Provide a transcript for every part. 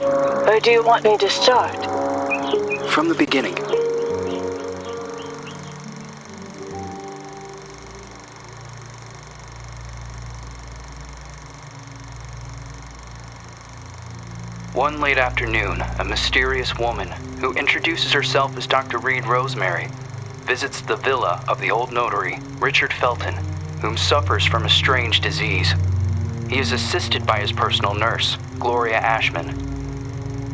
Or do you want me to start? From the beginning. One late afternoon, a mysterious woman, who introduces herself as Dr. Reed Rosemary, visits the villa of the old notary, Richard Felton, whom suffers from a strange disease. He is assisted by his personal nurse, Gloria Ashman.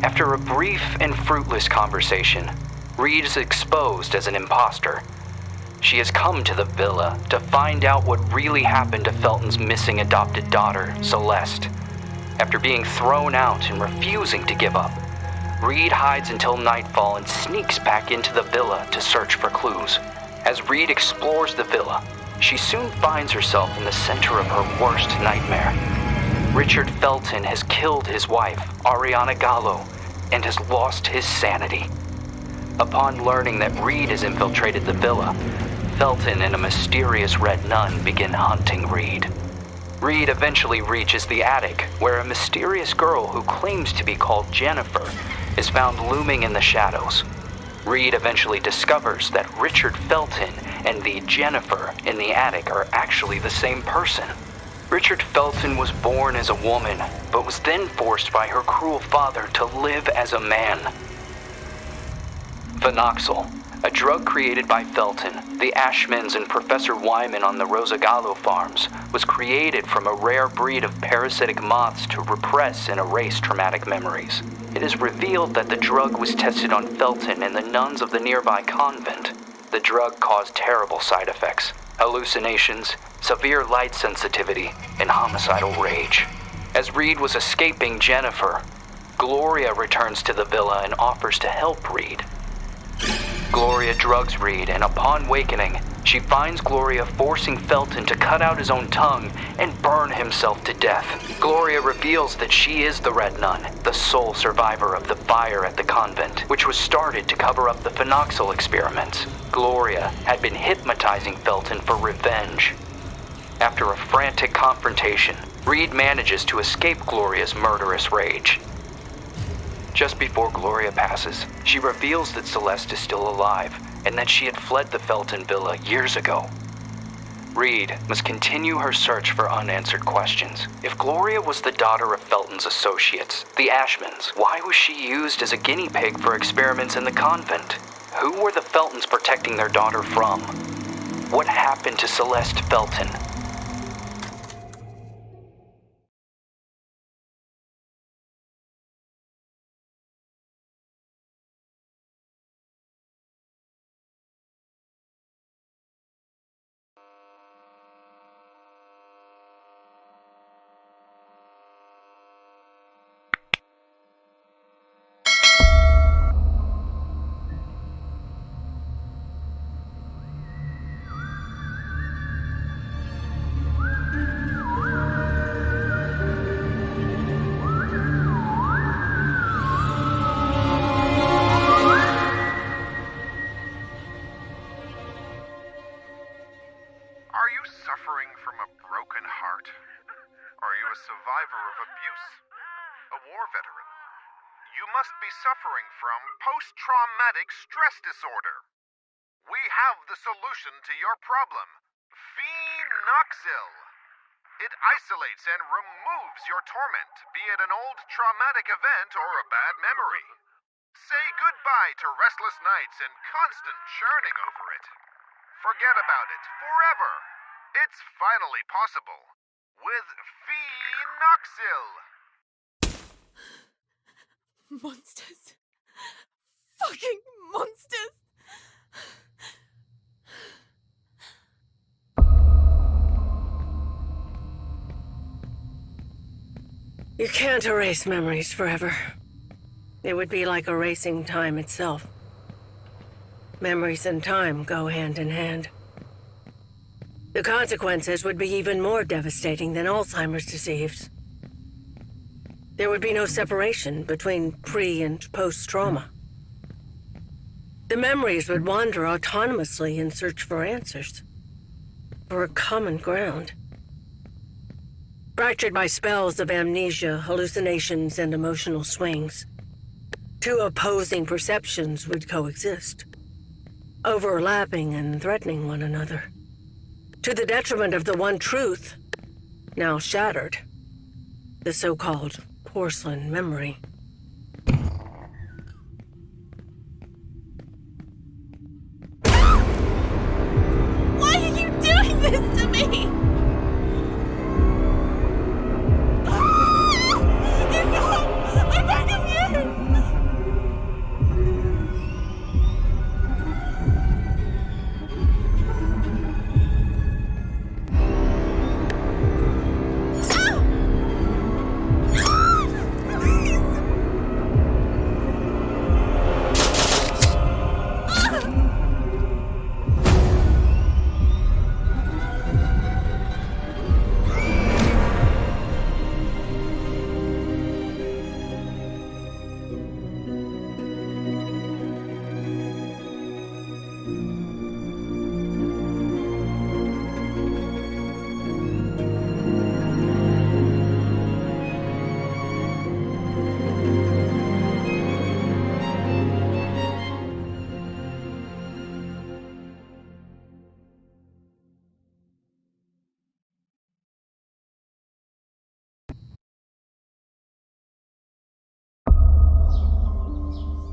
After a brief and fruitless conversation, Reed is exposed as an imposter. She has come to the villa to find out what really happened to Felton's missing adopted daughter, Celeste. After being thrown out and refusing to give up, Reed hides until nightfall and sneaks back into the villa to search for clues. As Reed explores the villa, she soon finds herself in the center of her worst nightmare. Richard Felton has killed his wife, Ariana Gallo, and has lost his sanity. Upon learning that Reed has infiltrated the villa, Felton and a mysterious red nun begin hunting Reed. Reed eventually reaches the attic, where a mysterious girl who claims to be called Jennifer is found looming in the shadows. Reed eventually discovers that Richard Felton and the Jennifer in the attic are actually the same person. Richard Felton was born as a woman, but was then forced by her cruel father to live as a man. Phenoxyl, a drug created by Felton, the Ashmans, and Professor Wyman on the Rosagallo farms, was created from a rare breed of parasitic moths to repress and erase traumatic memories. It is revealed that the drug was tested on Felton and the nuns of the nearby convent. The drug caused terrible side effects: hallucinations, severe light sensitivity, and homicidal rage. As Reed was escaping Jennifer, Gloria returns to the villa and offers to help Reed. Gloria drugs Reed, and upon wakening, she finds Gloria forcing Felton to cut out his own tongue and burn himself to death. Gloria reveals that she is the Red Nun, the sole survivor of the fire at the convent, which was started to cover up the phenoxyl experiments. Gloria had been hypnotizing Felton for revenge. After a frantic confrontation, Reed manages to escape Gloria's murderous rage. Just before Gloria passes, she reveals that Celeste is still alive and that she had fled the Felton villa years ago. Reed must continue her search for unanswered questions. If Gloria was the daughter of Felton's associates, the Ashmans, why was she used as a guinea pig for experiments in the convent? Who were the Feltons protecting their daughter from? What happened to Celeste Felton? Suffering from post-traumatic stress disorder. We have the solution to your problem. Phenoxyl. It isolates and removes your torment, be it an old traumatic event or a bad memory. Say goodbye to restless nights and constant churning over it. Forget about it forever. It's finally possible with Phenoxyl. Monsters. Fucking monsters. You can't erase memories forever. It would be like erasing time itself. Memories and time go hand in hand. The consequences would be even more devastating than Alzheimer's disease. There would be no separation between pre- and post-trauma. The memories would wander autonomously in search for answers, for a common ground. Fractured by spells of amnesia, hallucinations, and emotional swings. Two opposing perceptions would coexist, overlapping and threatening one another, to the detriment of the one truth, now shattered, the so-called porcelain memory. Why are you doing this to me? Enough! I beg of you!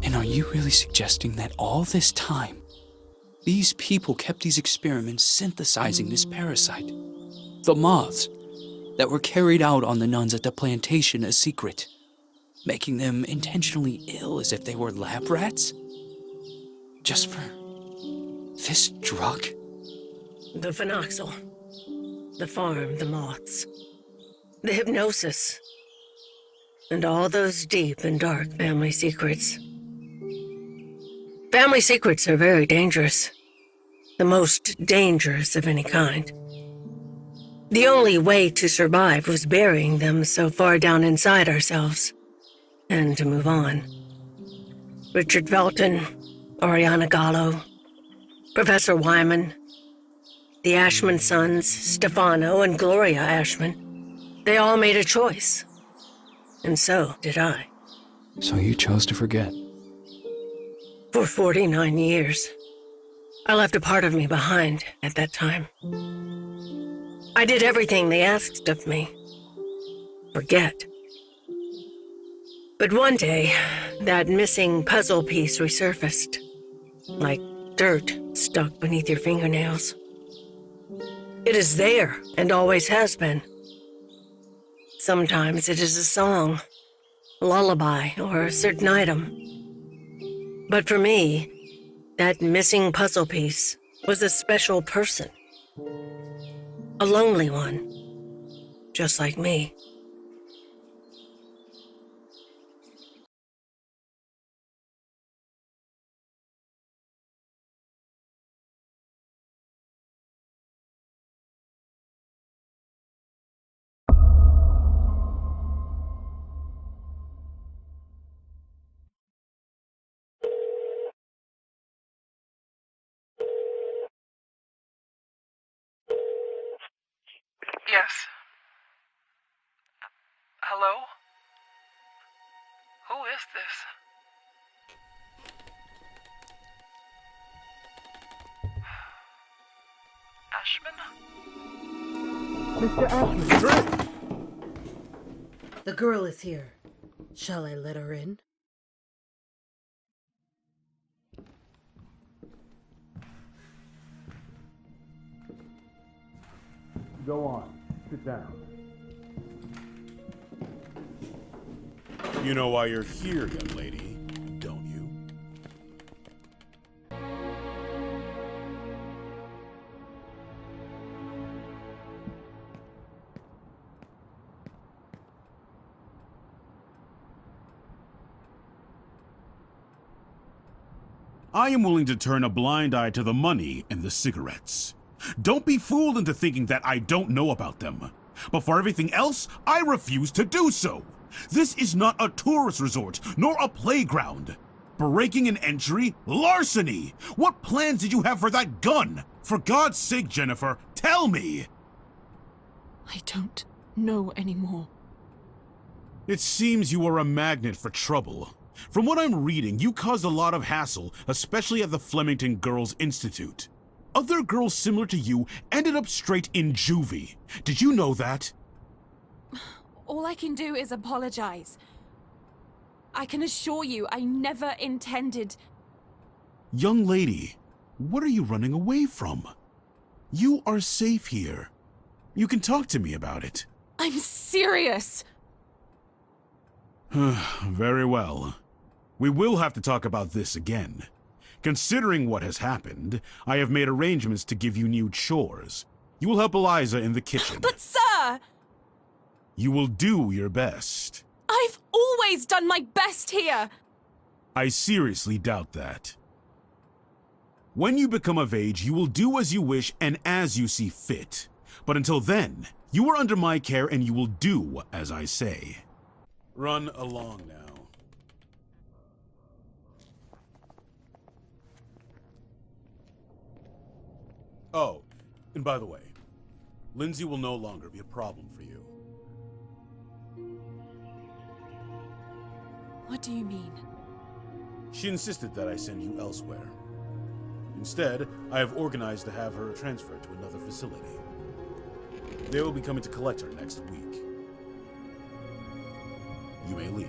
And are you really suggesting that all this time, these people kept these experiments synthesizing this parasite? The moths that were carried out on the nuns at the plantation a secret, making them intentionally ill as if they were lab rats? Just for this drug? The phenoxyl. The farm, the moths. The hypnosis. And all those deep and dark family secrets. Family secrets are very dangerous. The most dangerous of any kind. The only way to survive was burying them so far down inside ourselves. And to move on. Richard Felton, Oriana Gallo, Professor Wyman, the Ashman sons, Stefano and Gloria Ashman. They all made a choice. And so did I. So you chose to forget? For 49 years. I left a part of me behind at that time. I did everything they asked of me. Forget. But one day, that missing puzzle piece resurfaced. Like dirt stuck beneath your fingernails. It is there, and always has been. Sometimes it is a song, a lullaby, or a certain item. But for me, that missing puzzle piece was a special person. A lonely one, just like me. Yes. Hello? Who is this? Ashman? Mr. Ashman. The girl is here. Shall I let her in? Go on. Sit down. You know why you're here, young lady, don't you? I am willing to turn a blind eye to the money and the cigarettes. Don't be fooled into thinking that I don't know about them. But for everything else, I refuse to do so. This is not a tourist resort, nor a playground. Breaking an entry? Larceny! What plans did you have for that gun? For God's sake, Jennifer, tell me! I don't know anymore. It seems you are a magnet for trouble. From what I'm reading, you caused a lot of hassle, especially at the Flemington Girls Institute. Other girls similar to you ended up straight in juvie. Did you know that? All I can do is apologize. I can assure you I never intended... Young lady, what are you running away from? You are safe here. You can talk to me about it. I'm serious! Very well. We will have to talk about this again. Considering what has happened, I have made arrangements to give you new chores. You will help Eliza in the kitchen. But sir! You will do your best. I've always done my best here! I seriously doubt that. When you become of age, you will do as you wish and as you see fit. But until then, you are under my care and you will do as I say. Run along now. Oh, and by the way, Lindsay will no longer be a problem for you. What do you mean? She insisted that I send you elsewhere. Instead, I have organized to have her transferred to another facility. They will be coming to collect her next week. You may leave.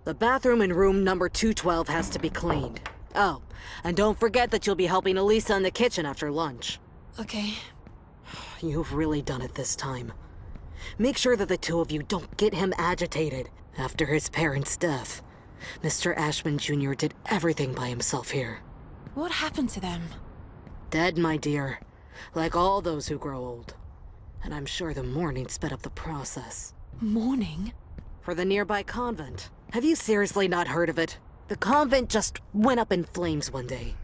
The bathroom in room number 212 has to be cleaned. Oh, and don't forget that you'll be helping Elisa in the kitchen after lunch. Okay. You've really done it this time. Make sure that the two of you don't get him agitated after his parents' death. Mr. Ashman Jr. did everything by himself here. What happened to them? Dead, my dear. Like all those who grow old. And I'm sure the mourning sped up the process. Mourning? For the nearby convent. Have you seriously not heard of it? The convent just went up in flames one day.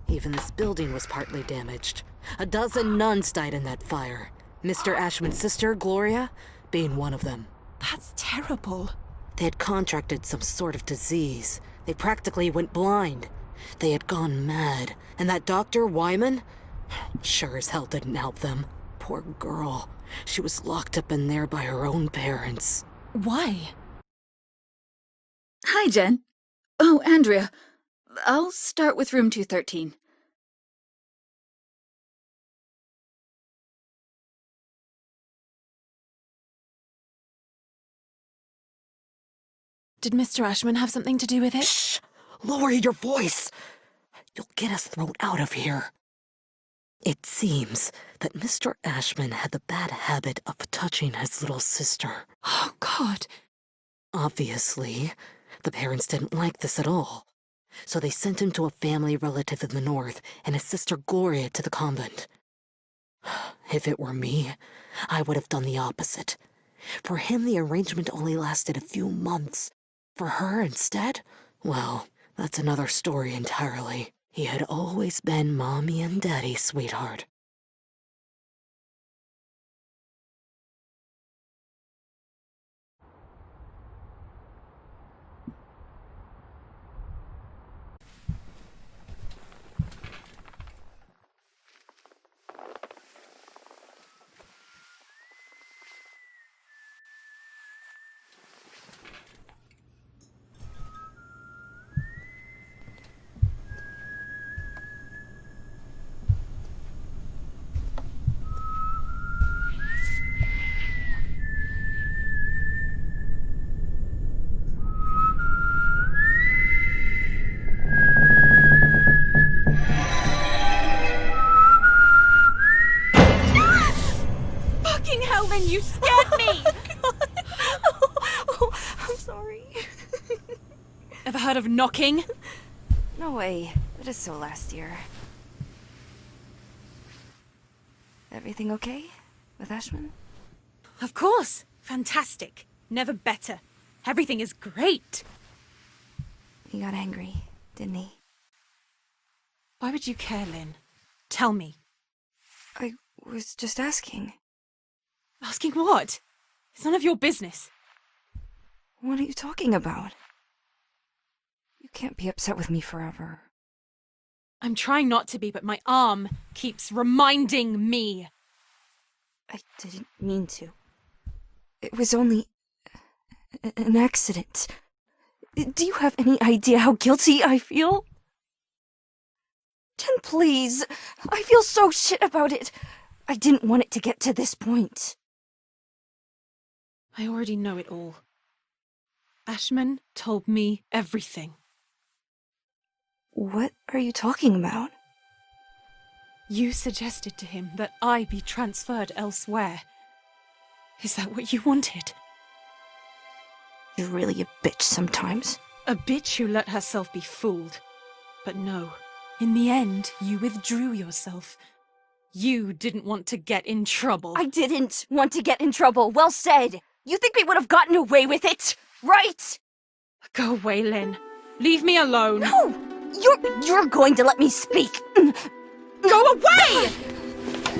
Even this building was partly damaged. A dozen nuns died in that fire. Mr. Ashman's sister, Gloria, being one of them. That's terrible. They had contracted some sort of disease. They practically went blind. They had gone mad. And that Dr. Wyman? Sure as hell didn't help them. Poor girl. She was locked up in there by her own parents. Why? Hi, Jen. Oh, Andrea. I'll start with room 213. Did Mr. Ashman have something to do with it? Shh! Lower your voice! You'll get us thrown out of here. It seems that Mr. Ashman had the bad habit of touching his little sister. Oh, God. Obviously, the parents didn't like this at all. So they sent him to a family relative in the north and his sister Gloria to the convent. If it were me, I would have done the opposite. For him, the arrangement only lasted a few months. For her, instead, well, that's another story entirely. He had always been Mommy and Daddy's sweetheart. Fucking Helen, you scared me! I'm sorry. Ever heard of knocking? No way. That is so last year. Everything okay with Ashman? Of course. Fantastic. Never better. Everything is great. He got angry, didn't he? Why would you care, Lynn? Tell me. I was just asking. Asking what? It's none of your business. What are you talking about? You can't be upset with me forever. I'm trying not to be, but my arm keeps reminding me. I didn't mean to. It was only an accident. Do you have any idea how guilty I feel? Jen, please. I feel so shit about it. I didn't want it to get to this point. I already know it all. Ashman told me everything. What are you talking about? You suggested to him that I be transferred elsewhere. Is that what you wanted? You're really a bitch sometimes. A bitch who let herself be fooled. But no, in the end, you withdrew yourself. You didn't want to get in trouble. I didn't want to get in trouble. Well said. You think we would have gotten away with it, right? Go away, Lynn. Leave me alone. No! You're going to let me speak. Go away!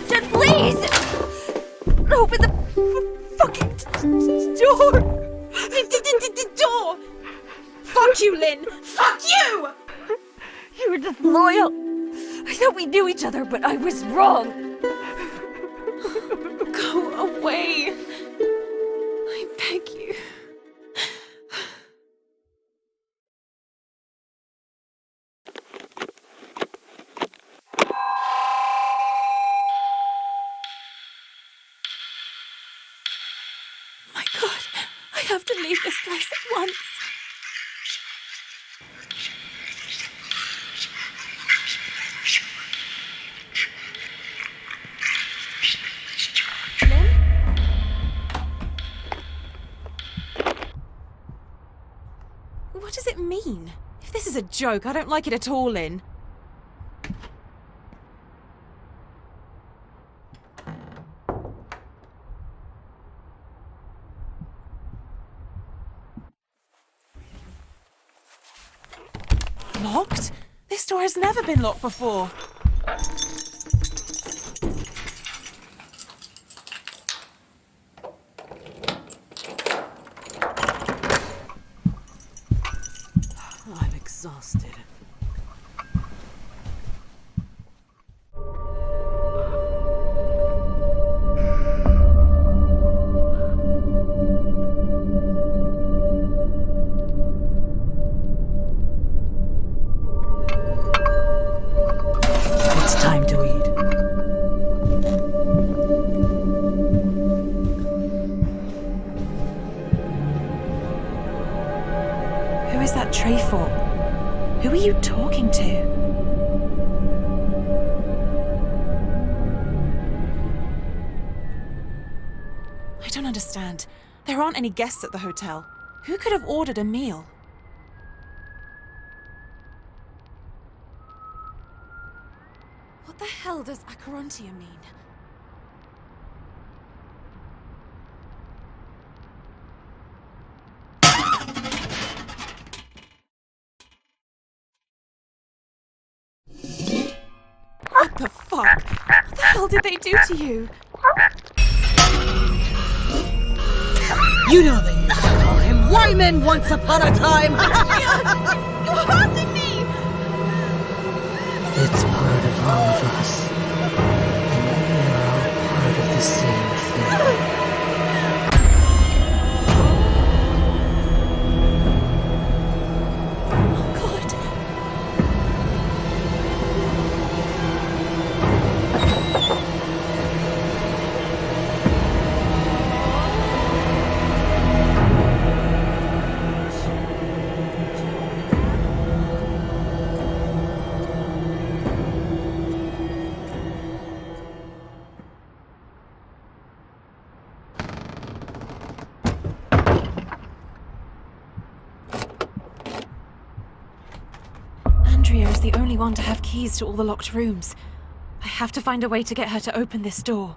Jen, please! Open the fucking door! Door! Fuck you, Lynn! Fuck you! You were just loyal. I thought we knew each other, but I was wrong. Go away. I beg you. My God, I have to leave this place at once. What does it mean? If this is a joke, I don't like it at all, Lynn. Locked? This door has never been locked before. I'm exhausted. It's time to eat. Who is that tray for? Who are you talking to? I don't understand. There aren't any guests at the hotel. Who could have ordered a meal? What the hell does Acherontia mean? What the fuck? What the hell did they do to you? You know they used to call him Wyman once upon a time! You're hurting me! It's part of all of us. And we are all part of the same thing. Oh, God. Andrea is the only one to have keys to all the locked rooms. I have to find a way to get her to open this door.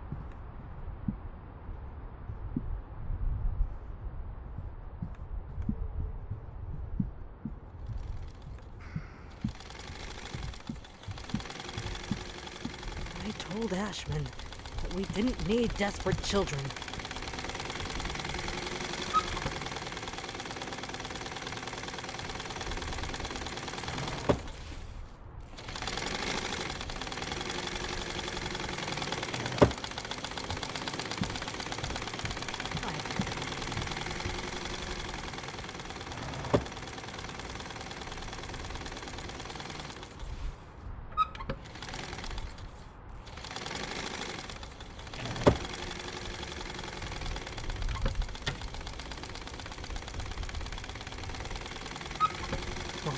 I told Ashman that we didn't need desperate children.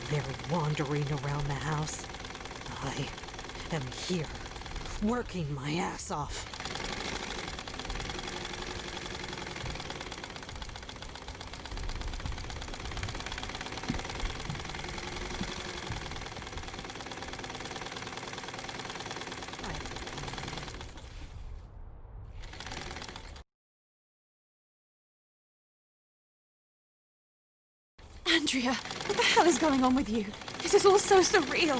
there wandering around the house. I am here, working my ass off. Andrea, what the hell is going on with you? This is all so surreal.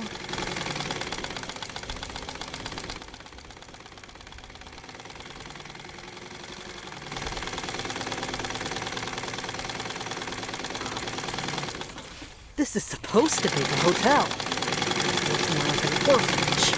This is supposed to be the hotel. It's more like an orphanage.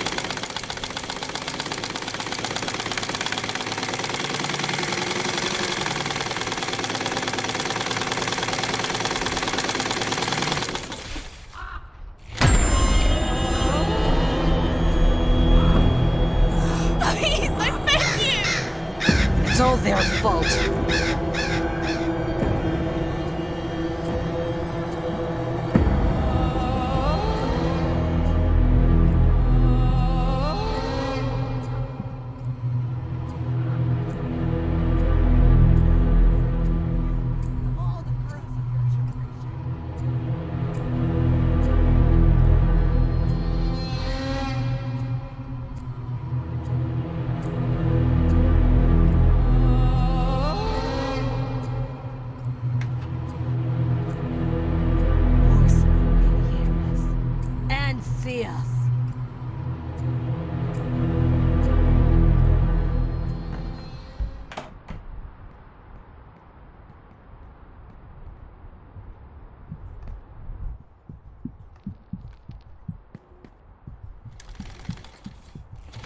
Please, I beg you! It's all their fault.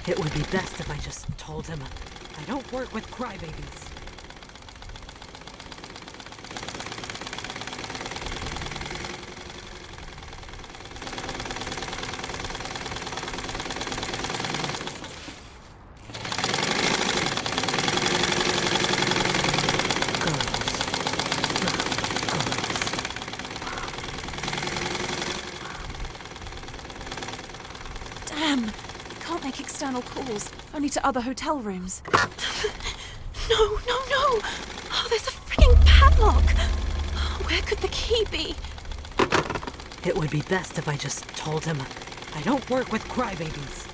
It would be best if I just told him I don't work with crybabies. Damn! Can't make external calls, only to other hotel rooms. No! Oh, there's a freaking padlock! Where could the key be? It would be best if I just told him I don't work with crybabies.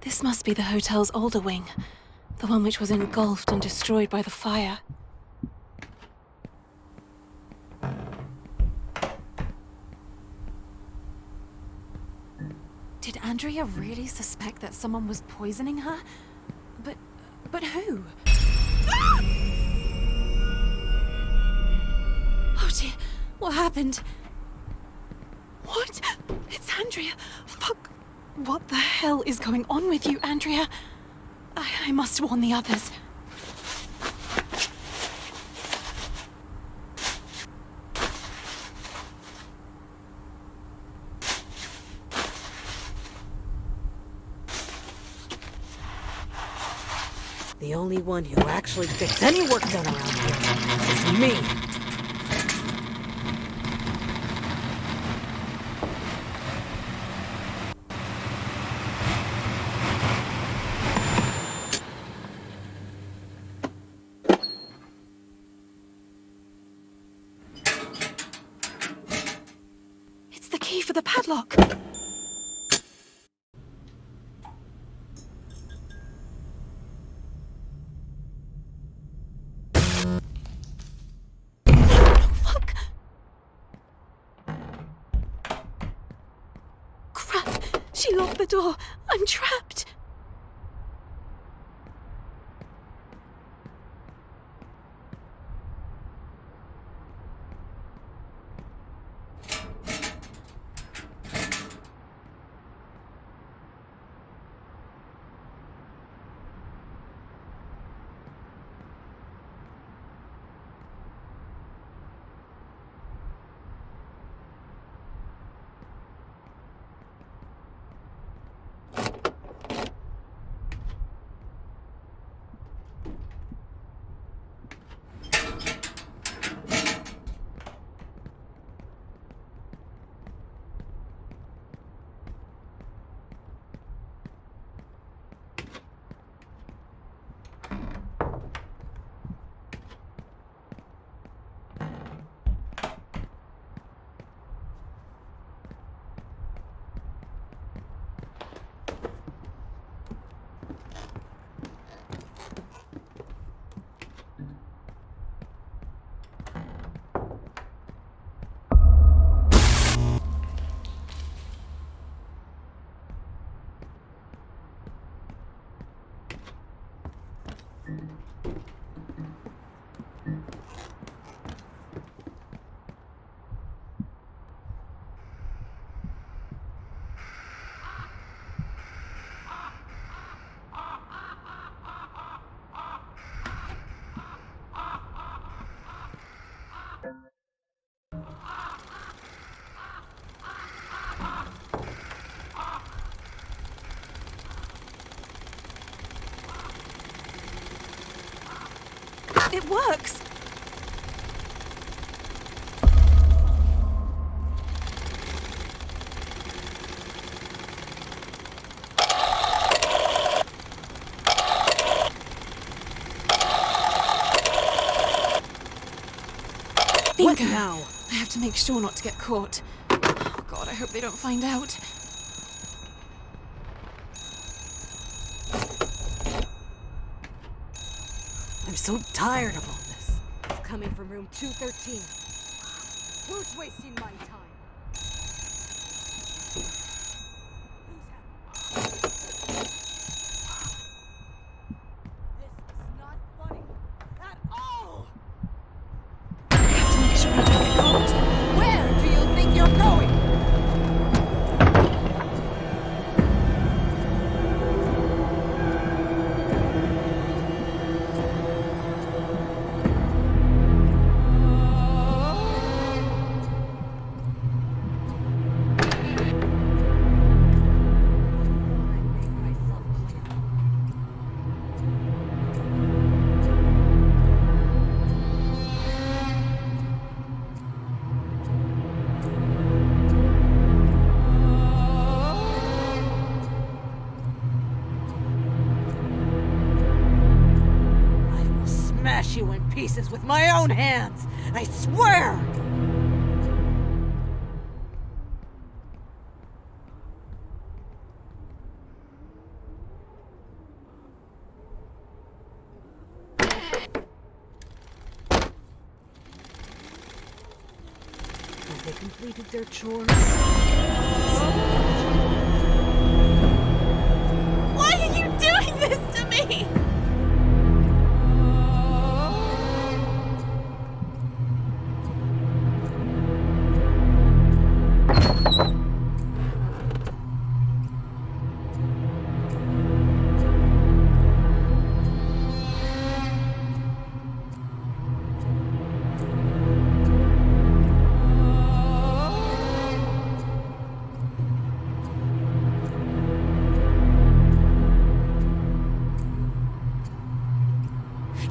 This must be the hotel's older wing, the one which was engulfed and destroyed by the fire. Did Andrea really suspect that someone was poisoning her? But who? Oh dear, what happened? What? It's Andrea. Fuck. What the hell is going on with you, Andrea? I must warn the others. The only one who actually gets any work done around here is me. It's the key for the padlock. She locked the door. I'm trapped. It works! What Bingo! now? I have to make sure not to get caught. Oh God, I hope they don't find out. I'm so tired of all this. It's coming from room 213. Who's wasting my time? This is not funny at all! I have to make sure I don't get caught. Where do you think you're going? Smash you in pieces with my own hands! I swear! Have they completed their chores? Why are you doing this to me?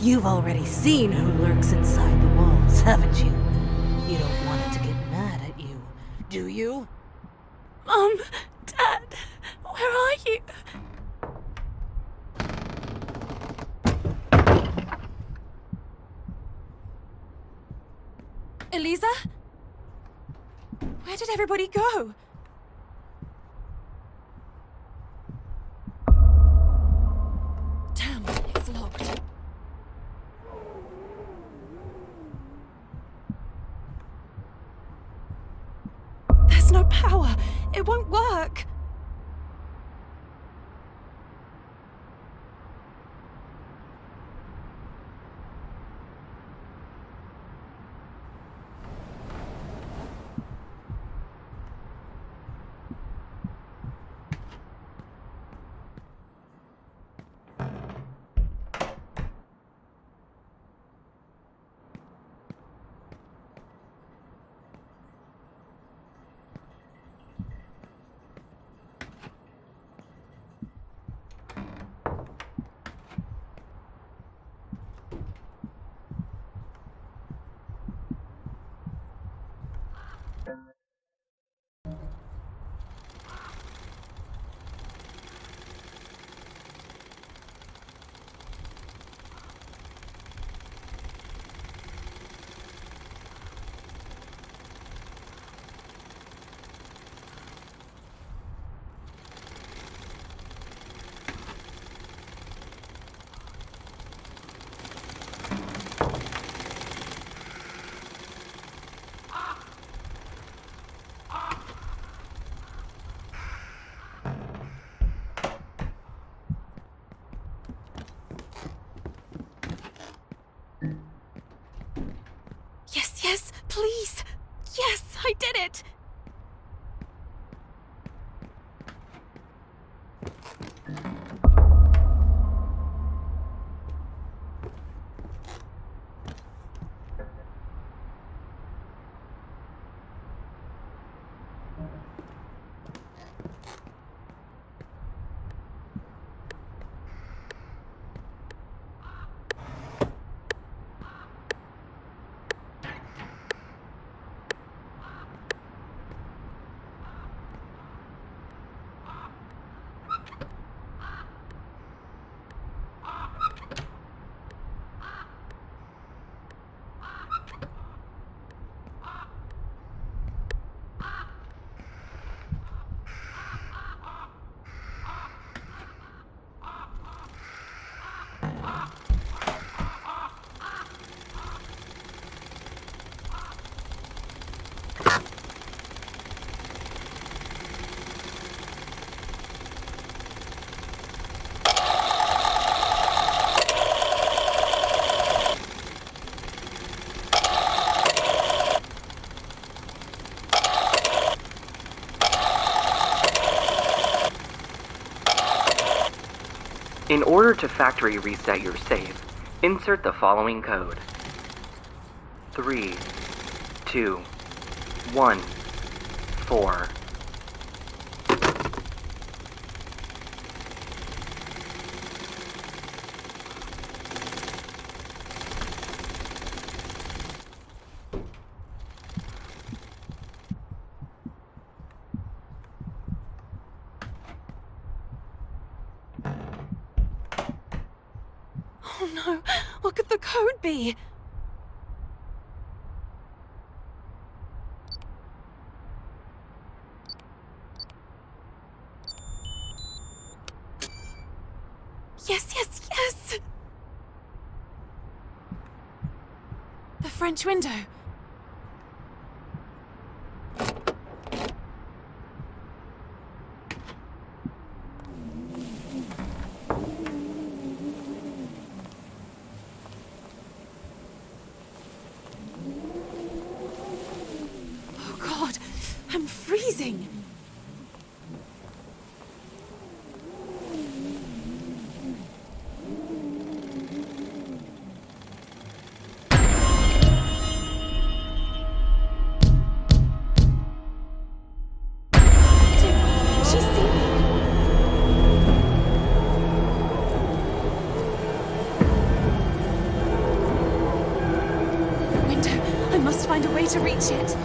You've already seen who lurks inside the walls, haven't you? You don't want it to get mad at you, do you? Mom, Dad, where are you? Eliza? Where did everybody go? Damn, it's locked. There's no power. It won't work. Yes, yes, please. Yes, I did it. In order to factory reset your save, insert the following code. 3, 2, 1, 4. Oh no, what could the code be? Yes, yes, yes! The French window. Oh God, I'm freezing. She's seen me. Window. I must find a way to reach it.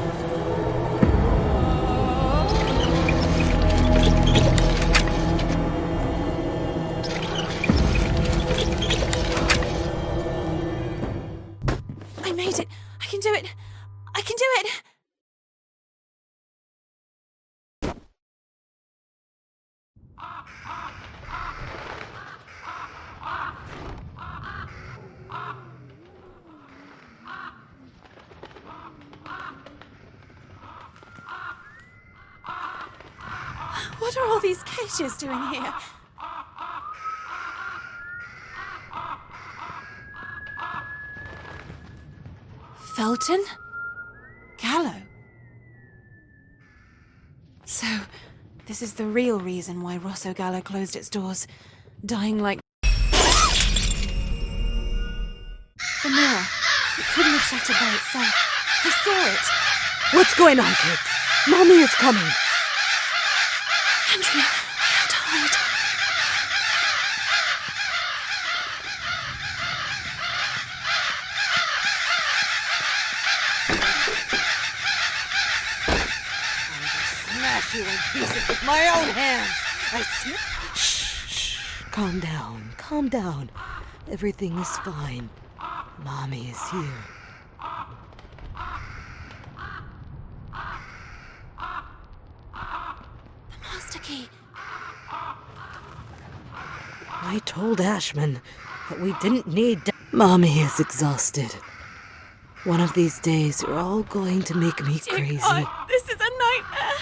I made it. I can do it. I can do it. What are all these cages doing here? Felton? Gallo? So, this is the real reason why Rosso Gallo closed its doors, dying like... The mirror. It couldn't have shattered by itself. I saw it. What's going on, kids? Mommy is coming. Andrea, I have to hide. Smash you in pieces with my own hands. Shh. Calm down. Calm down. Everything is fine. Mommy is here. The master key. I told Ashman that we didn't need... Mommy is exhausted. One of these days, you're all going to make me Dear crazy. God, this is a nightmare.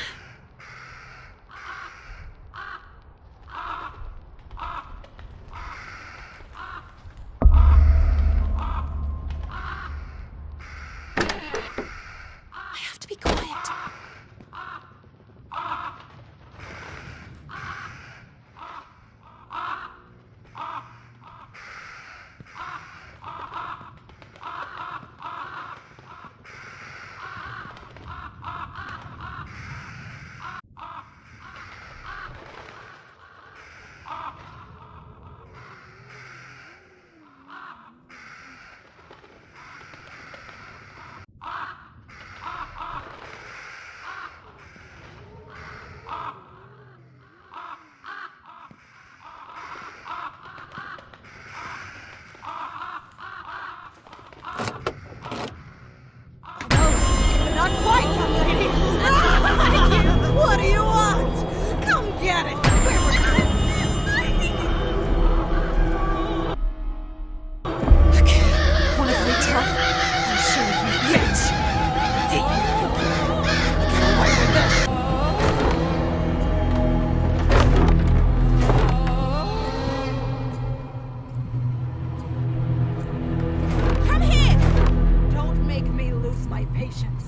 bitch! Get away with this! Come here! Don't make me lose my patience.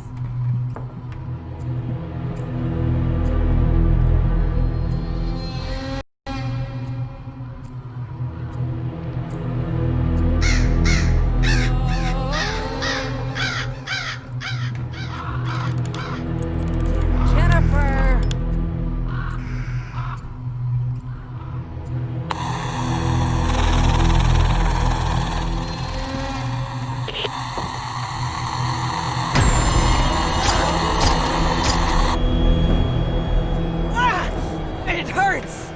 It hurts!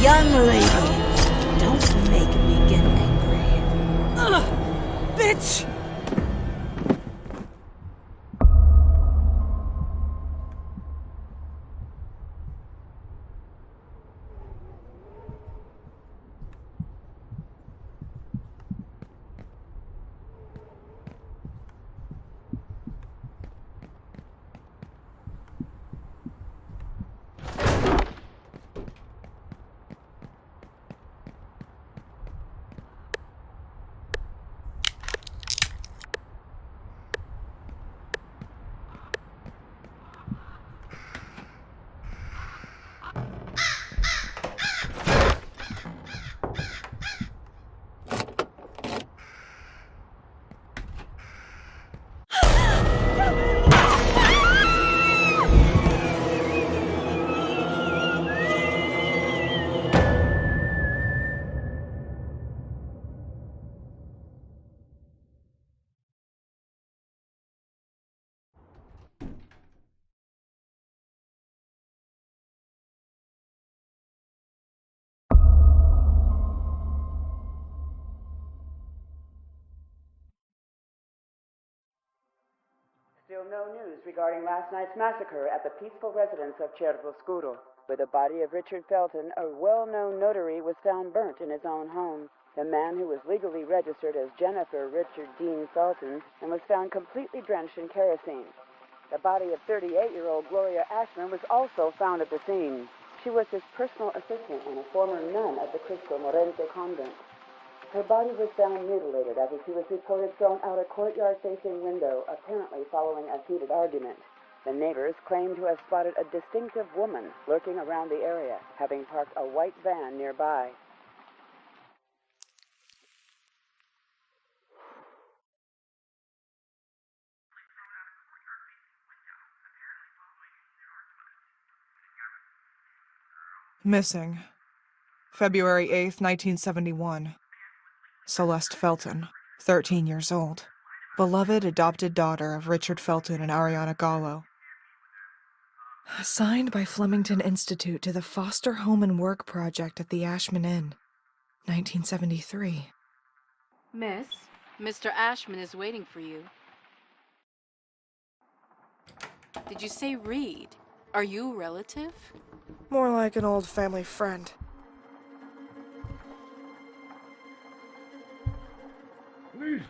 Young lady, don't make me get angry. Ugh! Bitch! Still no news regarding last night's massacre at the peaceful residence of Cervoscuro, where the body of Richard Felton, a well-known notary, was found burnt in his own home. The man who was legally registered as Jennifer Richard Dean Felton and was found completely drenched in kerosene. The body of 38-year-old Gloria Ashman was also found at the scene. She was his personal assistant and a former nun at the Cristo Morente convent. Her body was found mutilated after she was reported thrown out a courtyard-facing window, apparently following a heated argument. The neighbors claim to have spotted a distinctive woman lurking around the area, having parked a white van nearby. Missing. February 8th, 1971. Celeste Felton, 13 years old. Beloved adopted daughter of Richard Felton and Ariana Gallo. Assigned by Flemington Institute to the Foster Home and Work Project at the Ashman Inn, 1973. Miss, Mr. Ashman is waiting for you. Did you say Reed? Are you a relative? More like an old family friend.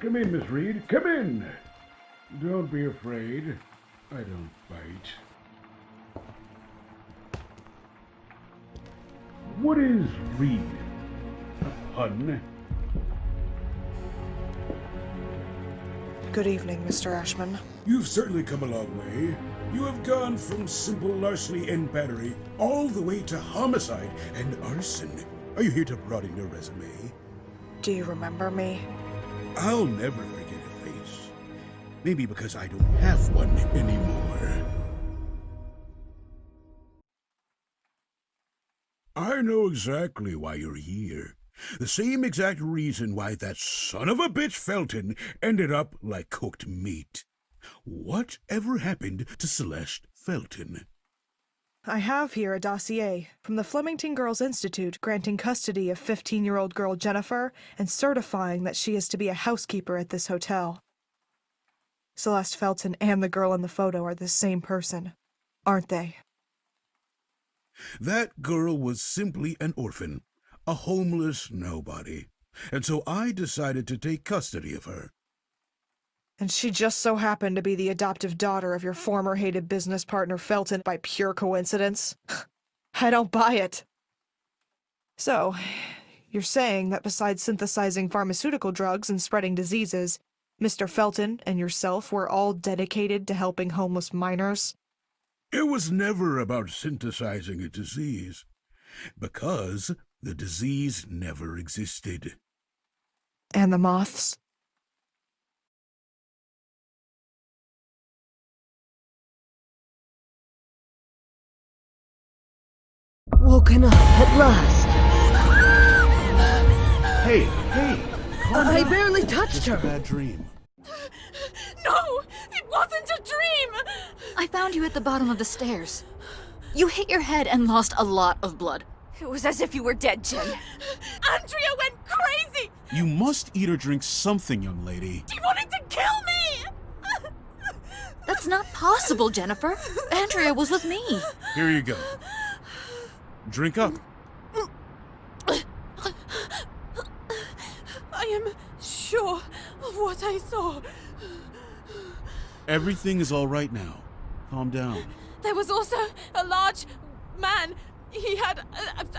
come in, Miss Reed. Come in. Don't be afraid. I don't bite. What is Reed? A pun? Good evening, Mr. Ashman. You've certainly come a long way. You have gone from simple larceny and battery all the way to homicide and arson. Are you here to broaden your resume? Do you remember me? I'll never forget a face. Maybe because I don't have one anymore. I know exactly why you're here. The same exact reason why that son of a bitch Felton ended up like cooked meat. What ever happened to Celeste Felton? I have here a dossier from the Flemington Girls Institute granting custody of 15-year-old girl Jennifer and certifying that she is to be a housekeeper at this hotel. Celeste Felton and the girl in the photo are the same person, aren't they? That girl was simply an orphan, a homeless nobody, and so I decided to take custody of her. And she just so happened to be the adoptive daughter of your former hated business partner Felton by pure coincidence? I don't buy it. So, you're saying that besides synthesizing pharmaceutical drugs and spreading diseases, Mr. Felton and yourself were all dedicated to helping homeless minors? It was never about synthesizing a disease, because the disease never existed. And the moths? Woken up at last. Hey, I barely touched her. Bad dream. No! It wasn't a dream! I found you at the bottom of the stairs. You hit your head and lost a lot of blood. It was as if you were dead, Jen. Andrea went crazy! You must eat or drink something, young lady. He wanted to kill me! That's not possible, Jennifer. Andrea was with me. Here you go. Drink up. I am sure of what I saw. Everything is all right now. Calm down. There was also a large man. He had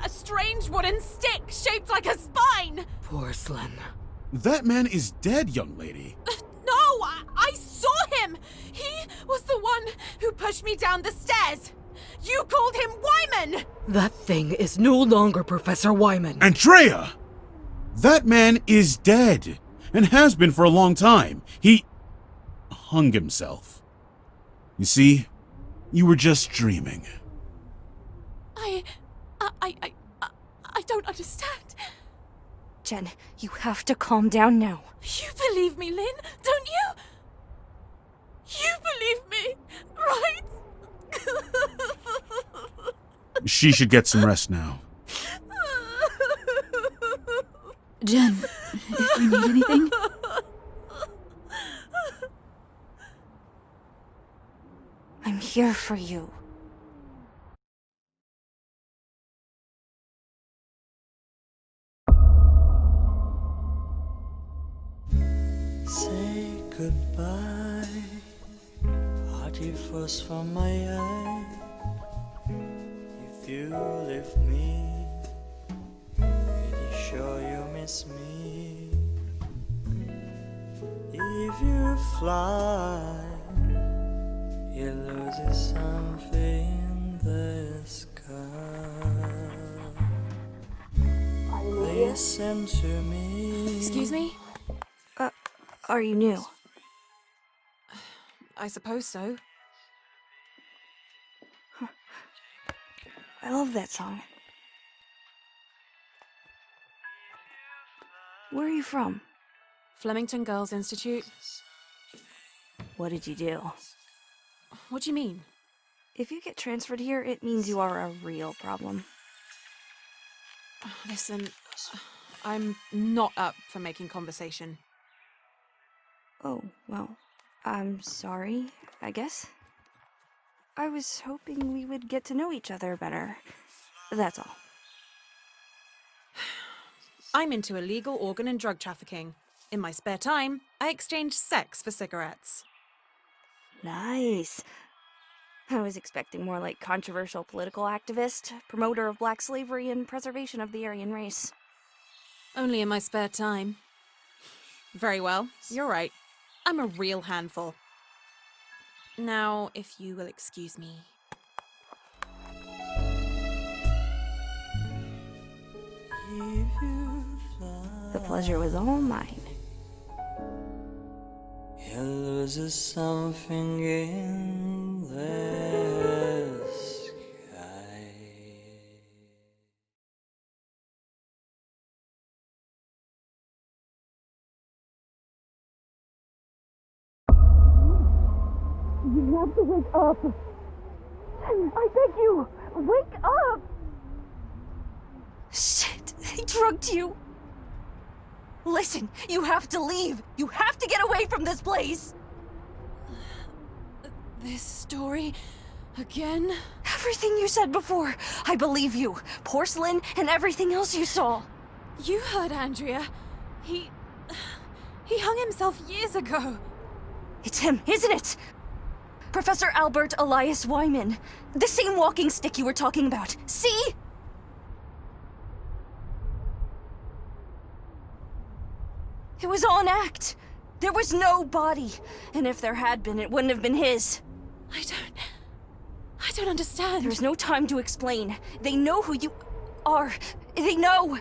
a strange wooden stick shaped like a spine. Porcelain. That man is dead, young lady. No, I saw him. He was the one who pushed me down the stairs. You called him Wyman. That thing is no longer Professor Wyman. Andrea! That man is dead, and has been for a long time. He hung himself. You see, you were just dreaming. I don't understand. Jen, you have to calm down now. You believe me, Lynn, don't you? You believe me, right? She should get some rest now. Jen, if you need anything... I'm here for you. Say goodbye. Hearty frost from my eye. If you leave me, pretty sure you miss me. If you fly, you lose something in the sky. Listen to me. Excuse me? Are you new? I suppose so. I love that song. Where are you from? Flemington Girls Institute. What did you do? What do you mean? If you get transferred here, it means you are a real problem. Listen, I'm not up for making conversation. Oh, well, I'm sorry, I guess. I was hoping we would get to know each other better. That's all. I'm into illegal organ and drug trafficking. In my spare time, I exchange sex for cigarettes. Nice. I was expecting more like controversial political activist, promoter of black slavery and preservation of the Aryan race. Only in my spare time. Very well, you're right. I'm a real handful. Now, if you will excuse me. The pleasure was all mine. You lose something in the sky. You have to wake up. I beg you, wake up! Shit, they drugged you. Listen, you have to leave. You have to get away from this place. This story again? Everything you said before, I believe you. Porcelain and everything else you saw. You heard Andrea. He hung himself years ago. It's him, isn't it? Professor Albert Elias Wyman. The same walking stick you were talking about. See? It was all an act. There was no body. And if there had been, it wouldn't have been his. I don't understand. There's no time to explain. They know who you are. They know.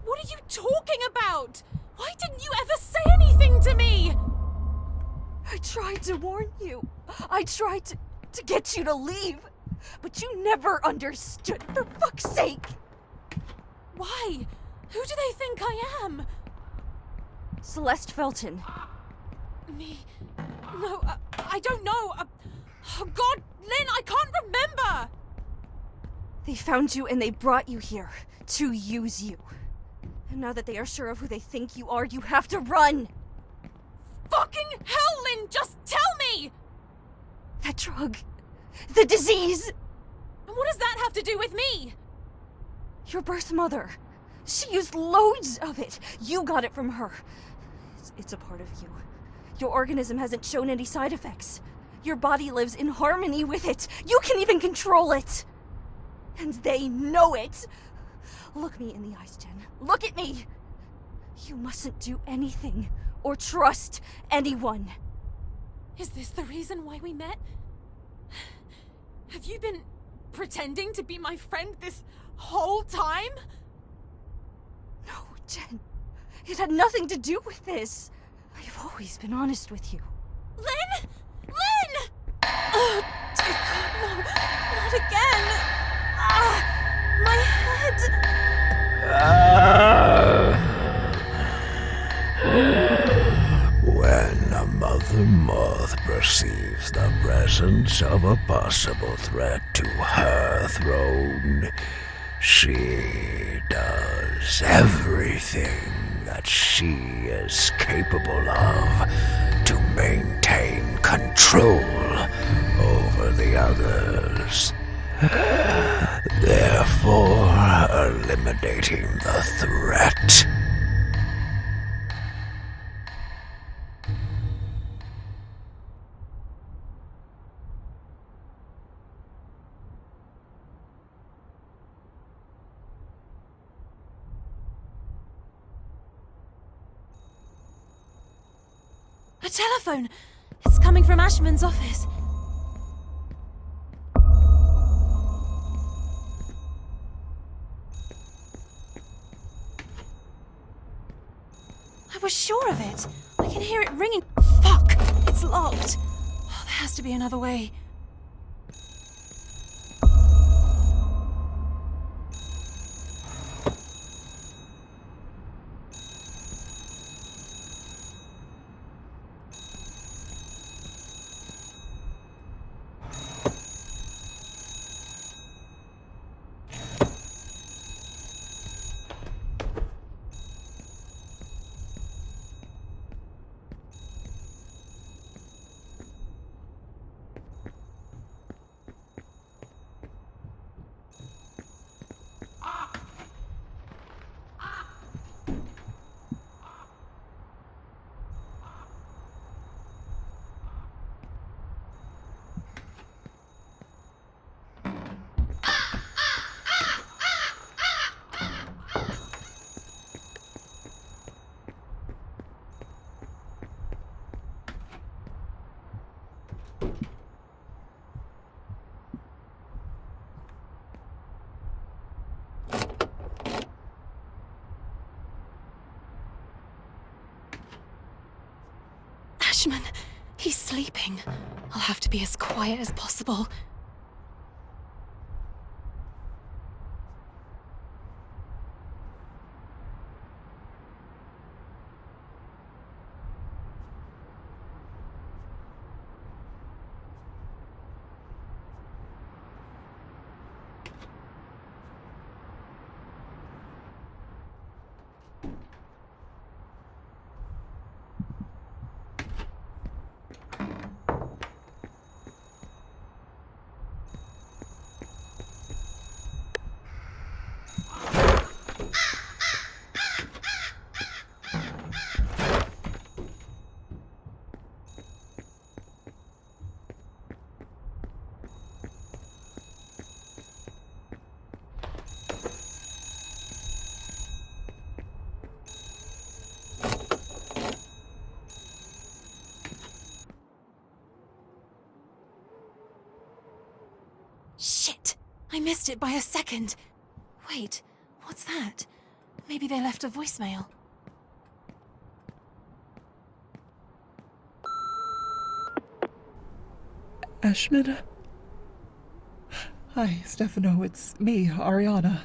What are you talking about? Why didn't you ever say anything to me? I tried to warn you. I tried to get you to leave. But you never understood, for fuck's sake! Why? Who do they think I am? Celeste Felton. Me? No, I don't know. Oh God, Lynn, I can't remember! They found you and they brought you here to use you. And now that they are sure of who they think you are, you have to run! Fucking hell, Lynn, just tell me! That drug. The disease! And what does that have to do with me? Your birth mother. She used loads of it. You got it from her. It's a part of you. Your organism hasn't shown any side effects. Your body lives in harmony with it. You can even control it. And they know it. Look me in the eyes, Jen. Look at me. You mustn't do anything or trust anyone. Is this the reason why we met? Have you been pretending to be my friend this whole time? No, Jen. It had nothing to do with this. I've always been honest with you. Lynn! Lynn! Oh, dear God, no. Not again. My head. When a Mother Moth perceives the presence of a possible threat to her throne, she does everything that she is capable of to maintain control over the others, therefore eliminating the threat. A telephone! It's coming from Ashman's office. I was sure of it. I can hear it ringing. Fuck! It's locked. Oh, there has to be another way. Ashman, he's sleeping. I'll have to be as quiet as possible. Shit! I missed it by a second. Wait, what's that? Maybe they left a voicemail. Ashman? Hi, Stefano. It's me, Ariana.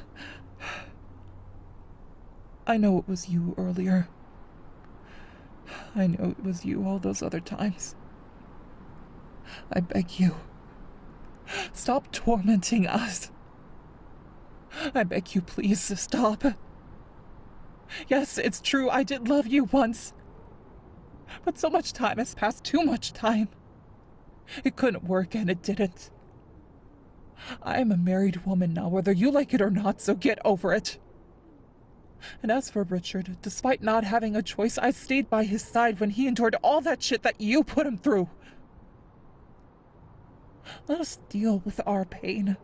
I know it was you earlier. I know it was you all those other times. I beg you. Stop tormenting us. I beg you, please, stop. Yes, it's true, I did love you once. But so much time has passed, too much time. It couldn't work, and it didn't. I am a married woman now, whether you like it or not, so get over it. And as for Richard, despite not having a choice, I stayed by his side when he endured all that shit that you put him through. Let us deal with our pain.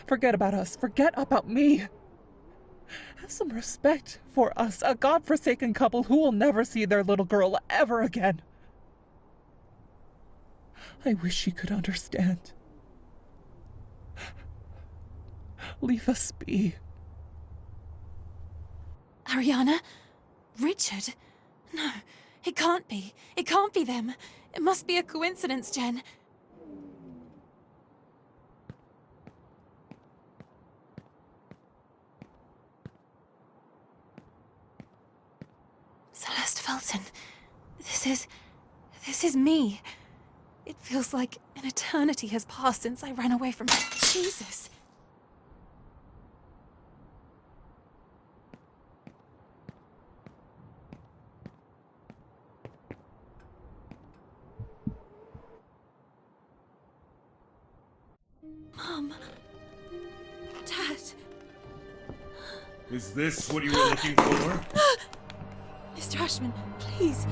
Forget about us. Forget about me. Have some respect for us, a godforsaken couple who will never see their little girl ever again. I wish you could understand. Leave us be. Ariana? Richard? No, it can't be. It can't be them. It must be a coincidence, Jen. Celeste Felton. This is me. It feels like an eternity has passed since I ran away from Jesus. Mom. Dad. Is this what you were looking for? Mr. Ashman, please,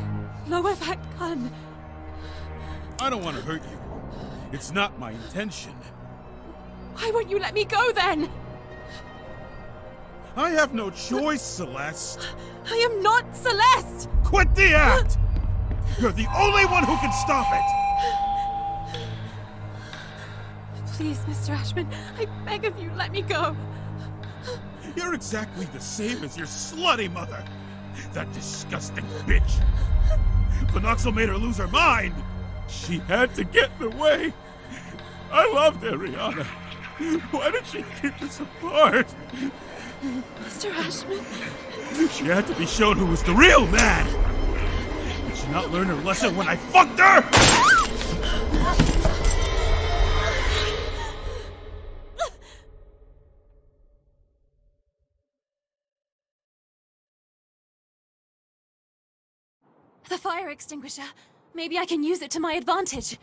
lower that gun. I don't want to hurt you. It's not my intention. Why won't you let me go then? I have no choice, Celeste. I am not Celeste! Quit the act! You're the only one who can stop it! Please, Mr. Ashman, I beg of you, let me go. You're exactly the same as your slutty mother. That disgusting bitch. Phenoxyl made her lose her mind. She had to get in the way. I loved Ariana. Why did she keep us apart? Mr. Ashman. She had to be shown who was the real man. Did she not learn her lesson when I fucked her? The fire extinguisher. Maybe I can use it to my advantage.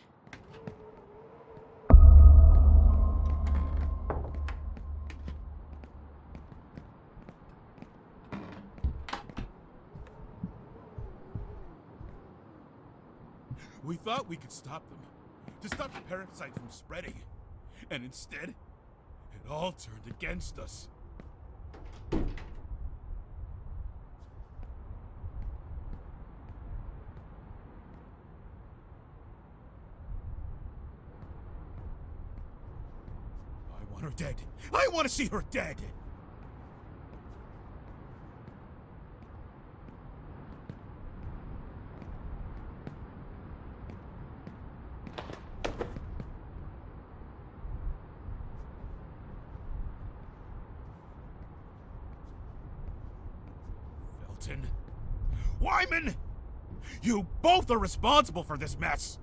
We thought we could stop them, to stop the parasite from spreading. And instead, it all turned against us. want her dead. I want to see her dead. Felton. Wyman! You both are responsible for this mess.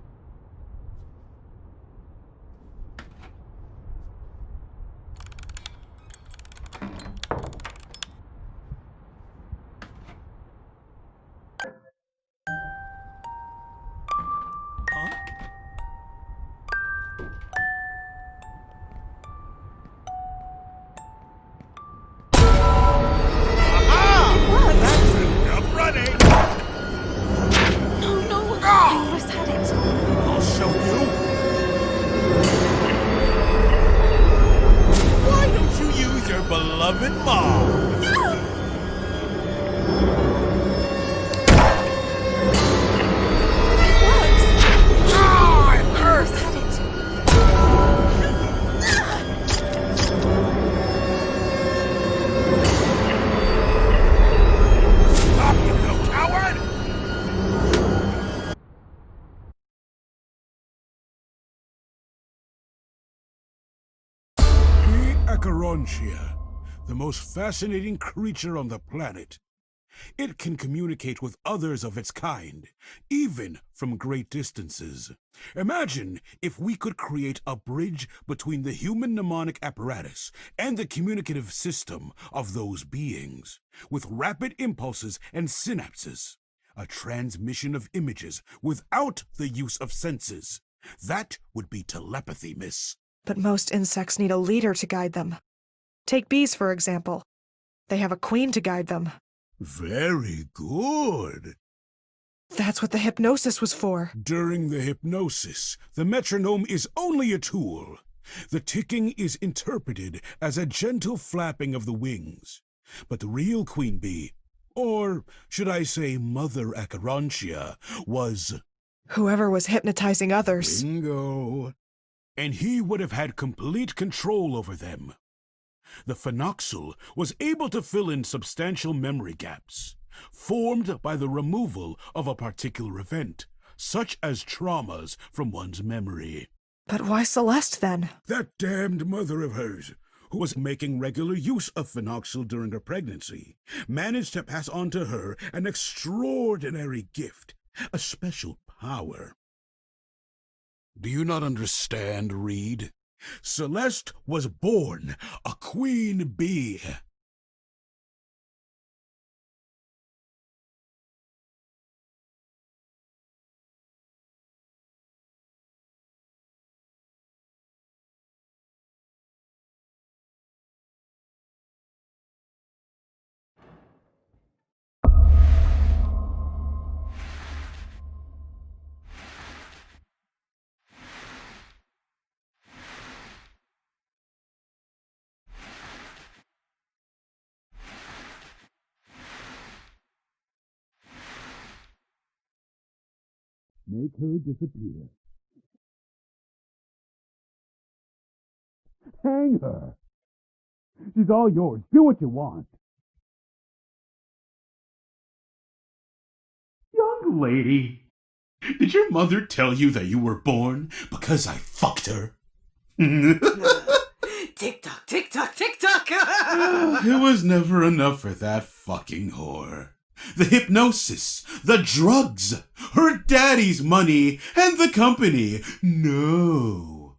Acherontia, the most fascinating creature on the planet. It can communicate with others of its kind, even from great distances. Imagine if we could create a bridge between the human mnemonic apparatus and the communicative system of those beings, with rapid impulses and synapses. A transmission of images without the use of senses. That would be telepathy, miss. But most insects need a leader to guide them. Take bees, for example. They have a queen to guide them. Very good. That's what the hypnosis was for. During the hypnosis, the metronome is only a tool. The ticking is interpreted as a gentle flapping of the wings. But the real queen bee, or should I say Mother Acherontia, was... whoever was hypnotizing others. Bingo. And he would have had complete control over them. The phenoxyl was able to fill in substantial memory gaps, formed by the removal of a particular event, such as traumas from one's memory. But why Celeste, then? That damned mother of hers, who was making regular use of phenoxyl during her pregnancy, managed to pass on to her an extraordinary gift, a special power. Do you not understand, Reed? Celeste was born a queen bee. Make her disappear. Hang her. She's all yours. Do what you want. Young lady, did your mother tell you that you were born because I fucked her? Tick-tock, tick-tock, tick-tock! It was never enough for that fucking whore. The hypnosis, the drugs, her daddy's money, and the company. No.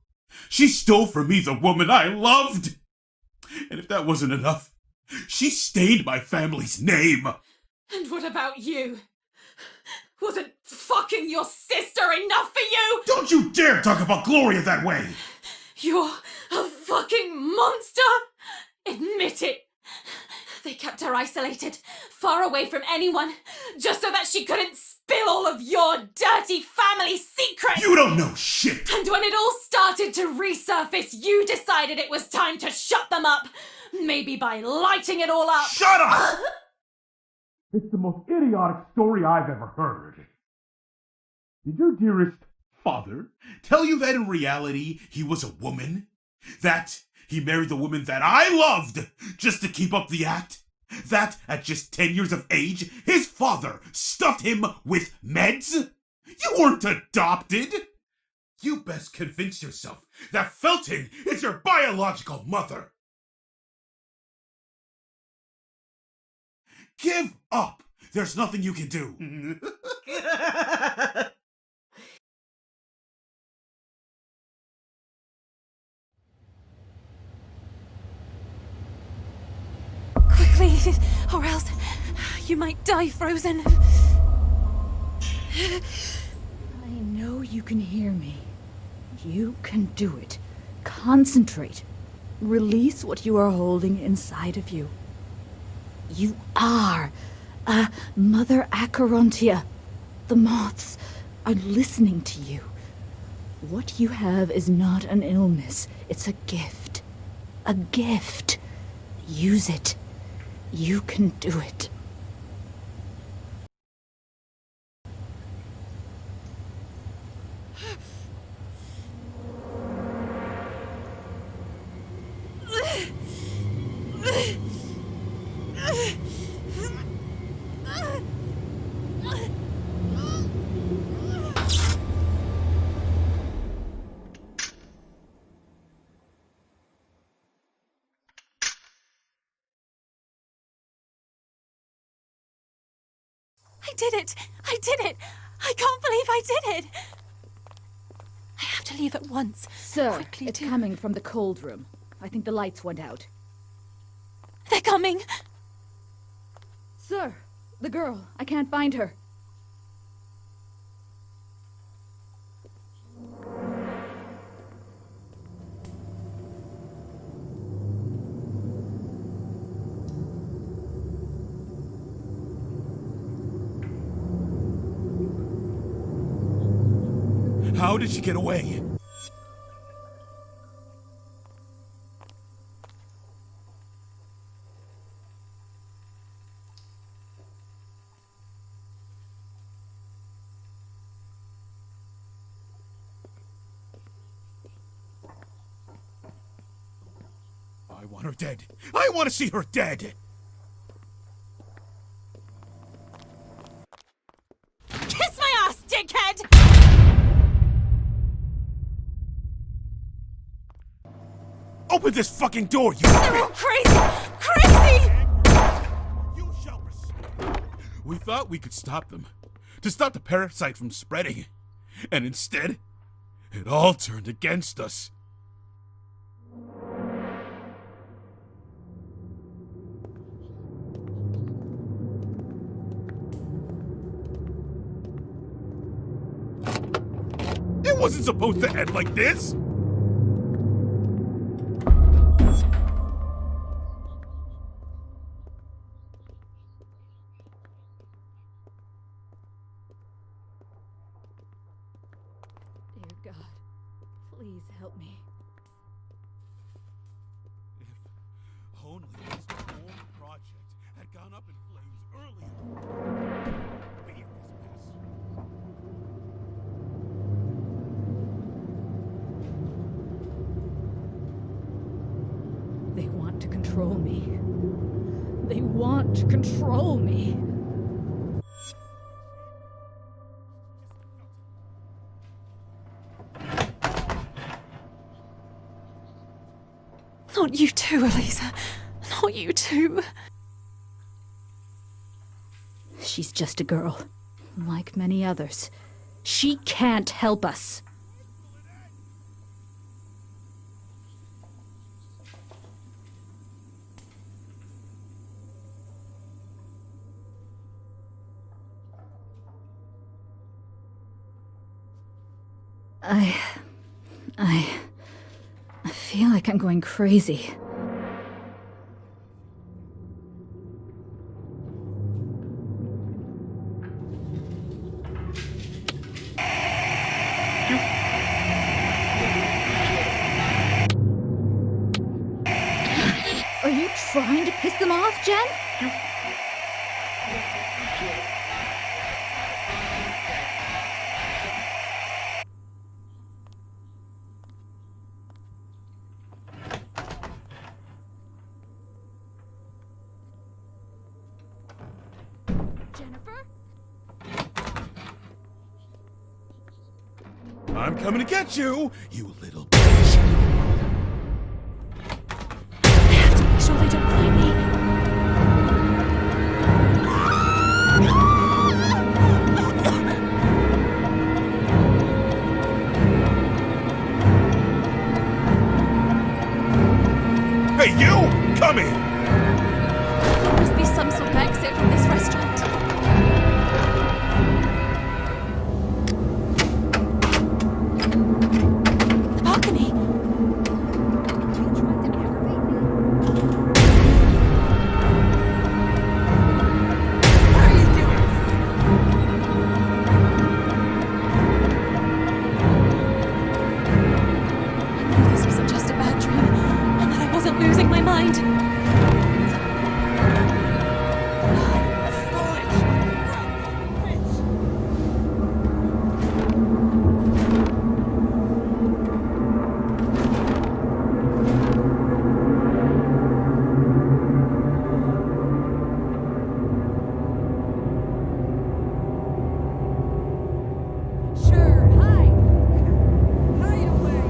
She stole from me the woman I loved. And if that wasn't enough, she stained my family's name. And what about you? Wasn't fucking your sister enough for you? Don't you dare talk about Gloria that way! You're a fucking monster! Admit it! They kept her isolated, far away from anyone, just so that she couldn't spill all of your dirty family secrets! You don't know shit! And when it all started to resurface, you decided it was time to shut them up! Maybe by lighting it all up! Shut up! It's the most idiotic story I've ever heard. Did your dearest father tell you that in reality he was a woman? That He married the woman that I loved just to keep up the act. That, at just 10 years of age, his father stuffed him with meds? You weren't adopted! You best convince yourself that Felton is your biological mother. Give up! There's nothing you can do. Quickly, or else you might die frozen. I know you can hear me. You can do it. Concentrate. Release what you are holding inside of you. You are a Mother Acherontia. The moths are listening to you. What you have is not an illness. It's a gift. A gift. Use it. You can do it. I did it! I did it! I can't believe I did it! I have to leave at once. Sir, Quickly, it's too. coming from the cold room. I think the lights went out. They're coming! Sir, the girl. I can't find her. How did she get away? I want her dead. I want to see her dead. Kiss my ass, dickhead! Open this fucking door, you They're all crazy! Crazy! You shall respect. We thought we could stop them. To stop the parasite from spreading. And instead, it all turned against us. It wasn't supposed to end like this! Dear God, please help me. If only this whole project had gone up in flames earlier. Be this mess. They want to control me. They want to control me. Not you too, Elisa. Not you too. She's just a girl, like many others. She can't help us. I feel like I'm going crazy. Are you trying to piss them off, Jen? I'm coming to get you, you little bitch. I have to make sure they don't find me. Hey, you! Come here! There must be some sort of exit from this restaurant. The balcony. I knew this wasn't just a bad dream, and that I wasn't losing my mind. Sure, hide. Hide away.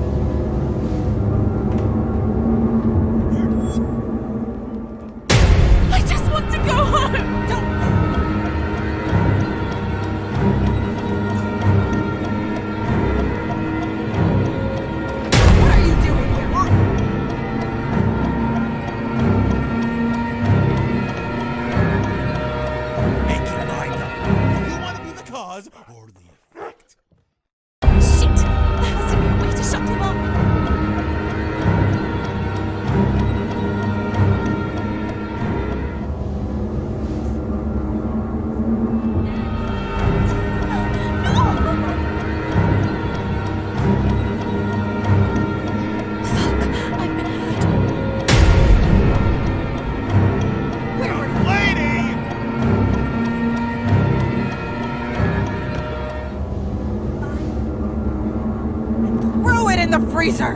I just want to go home! What are you doing here? Make your mind up. Do you want to be the cause or the effect? Shit! There has to be a way to shut them up! Fuck! I've been hurt. Young lady! Throw it in the freezer!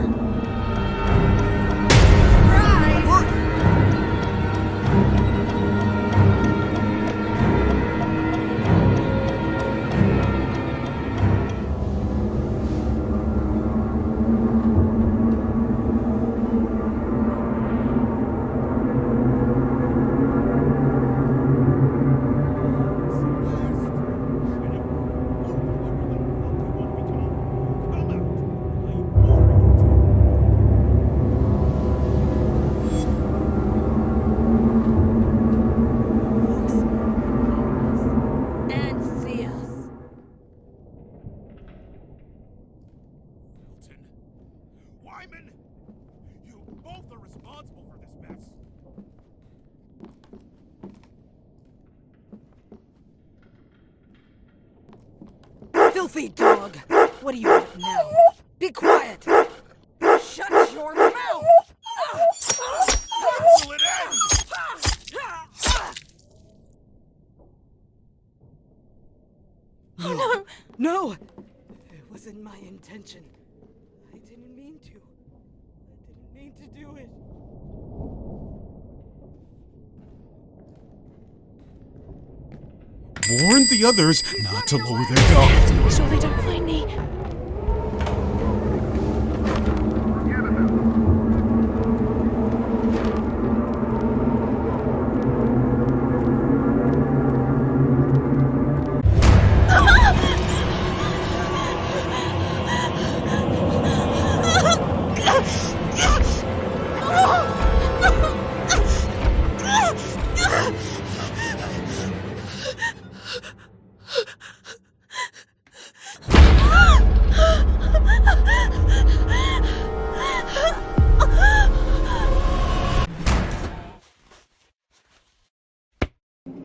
And see us. Wyman! You both are responsible for this mess. Filthy dog! What do you want now? Be quiet! Shut your mouth! Will it end? No! No! It wasn't my intention. I didn't mean to. I didn't mean to do it. Warn the others not to lower their guard. Make sure they don't find me.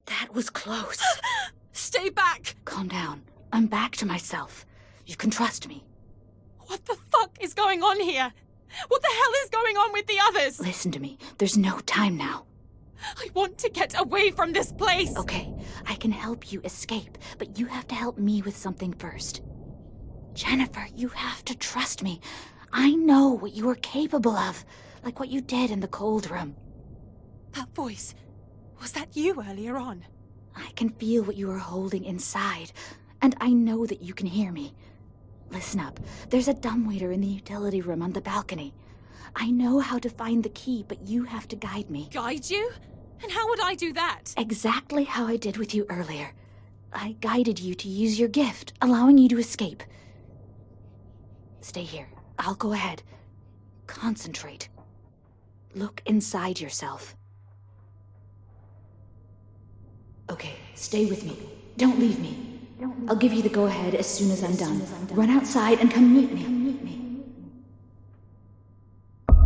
That was close. Stay back! Calm down. I'm back to myself. You can trust me. What the fuck is going on here? What the hell is going on with the others? Listen to me. There's no time now. I want to get away from this place! Okay, I can help you escape, but you have to help me with something first. Jennifer, you have to trust me. I know what you are capable of, like what you did in the cold room. That voice, was that you earlier on? I can feel what you are holding inside, and I know that you can hear me. Listen up. There's a dumbwaiter in the utility room on the balcony. I know how to find the key, but you have to guide me. Guide you? And how would I do that? Exactly how I did with you earlier. I guided you to use your gift, allowing you to escape. Stay here. I'll go ahead. Concentrate. Look inside yourself. Okay, stay with me. Don't leave me. I'll give you the go-ahead as soon as I'm done. Run outside and come meet me.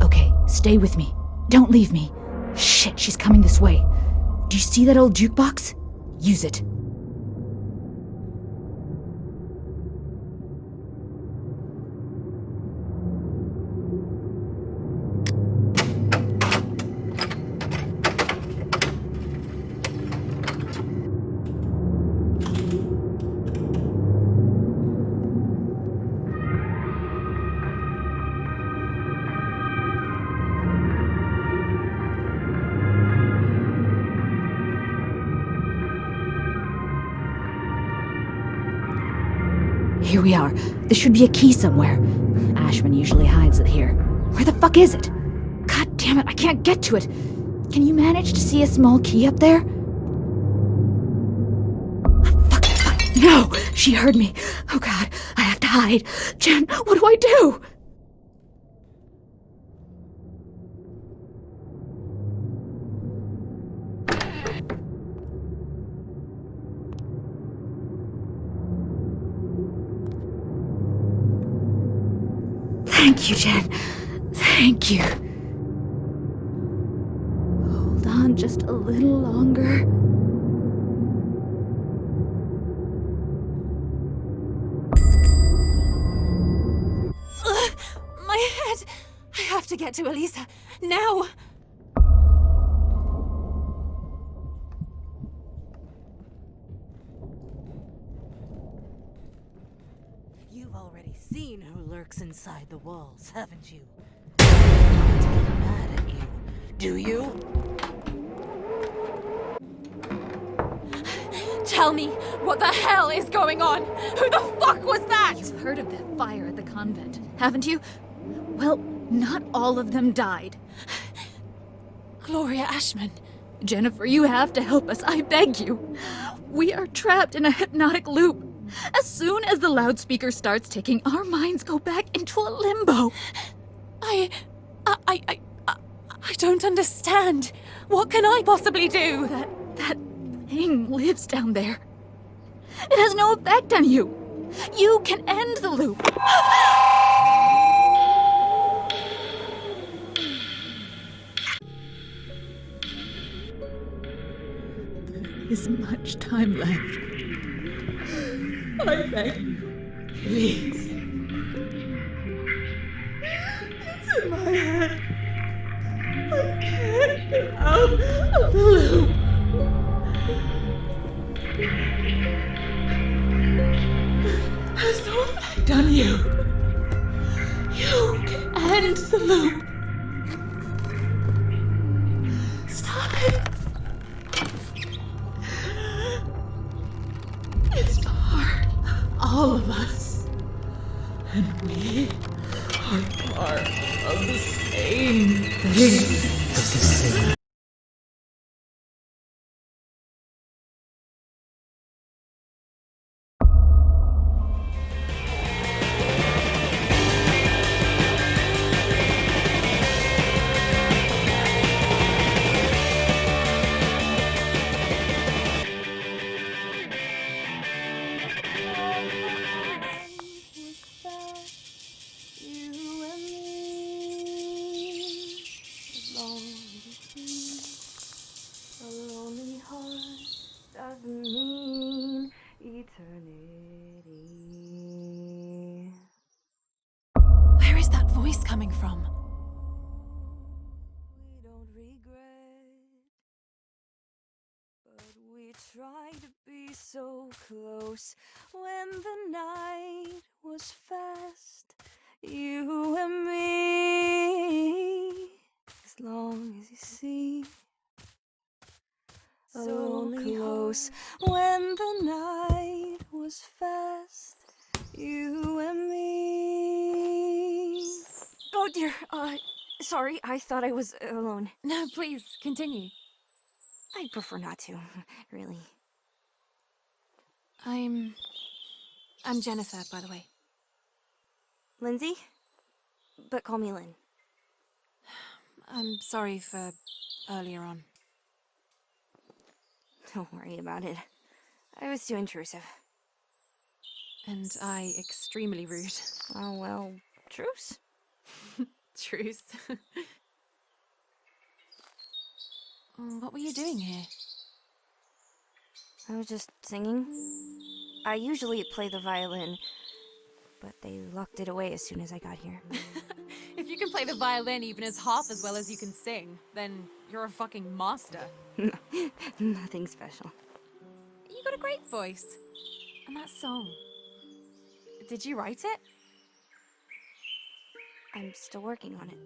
Okay, stay with me. Don't leave me. Shit, she's coming this way. Do you see that old jukebox? Use it. Here we are. There should be a key somewhere. Ashman usually hides it here. Where the fuck is it? God damn it, I can't get to it. Can you manage to see a small key up there? Fuck. No! She heard me. Oh god, I have to hide. Jen, what do I do? Thank you, Jen. Thank you. Hold on just a little longer. My head! I have to get to Elisa. Now! You've already seen who lurks inside the walls, haven't you? I'm not mad at you, do you? Tell me, what the hell is going on? Who the fuck was that? You've heard of that fire at the convent, haven't you? Well, not all of them died. Gloria Ashman. Jennifer, you have to help us, I beg you. We are trapped in a hypnotic loop. As soon as the loudspeaker starts ticking, our minds go back into a limbo. I don't understand. What can I possibly do? That thing lives down there. It has no effect on you. You can end the loop. There isn't much time left. I beg you, please. It's in my head. I can't get out of the loop. It has no effect on you. You can end the loop. Stop it. It's part of all of us. And we are part of the same thing. Where is that voice coming from? We don't regret, but we tried to be so close when the night was fast. You and me, as long as you see, so close when the night was fast. You and me. Oh dear, sorry, I thought I was alone. No, please, continue. I'd prefer not to, really. I'm Jennifer, by the way. Lindsay? But call me Lynn. I'm sorry for earlier on. Don't worry about it. I was too intrusive. And I extremely rude. Oh, well, truce? Truce. What were you doing here? I was just singing. I usually play the violin, but they locked it away as soon as I got here. If you can play the violin even as half as well as you can sing, then you're a fucking master. Nothing special. You got a great voice. And that song. Did you write it? I'm still working on it.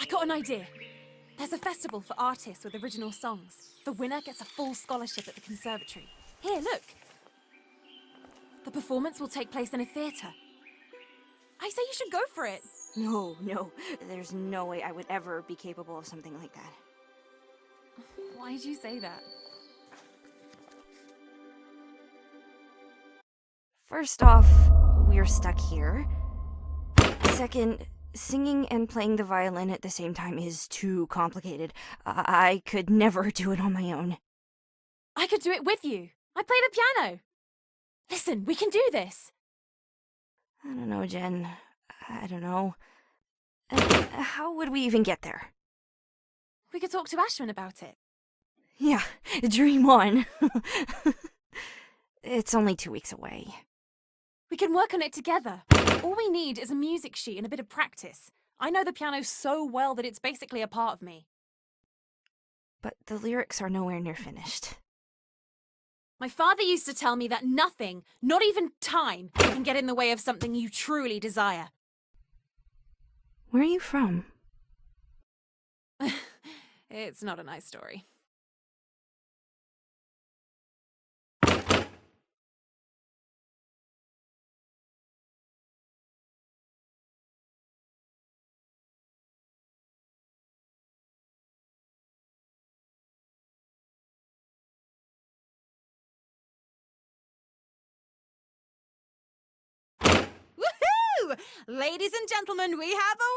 I got an idea. There's a festival for artists with original songs. The winner gets a full scholarship at the conservatory. Here, look. The performance will take place in a theatre. I say you should go for it. No. There's no way I would ever be capable of something like that. Why did you say that? First off, we're stuck here. Second, singing and playing the violin at the same time is too complicated. I could never do it on my own. I could do it with you. I play the piano. Listen, we can do this. I don't know, Jen. I don't know. How would we even get there? We could talk to Ashman about it. Yeah, dream on. It's only 2 weeks away. We can work on it together. All we need is a music sheet and a bit of practice. I know the piano so well that it's basically a part of me. But the lyrics are nowhere near finished. My father used to tell me that nothing, not even time, can get in the way of something you truly desire. Where are you from? It's not a nice story. Woohoo! Ladies and gentlemen, we have a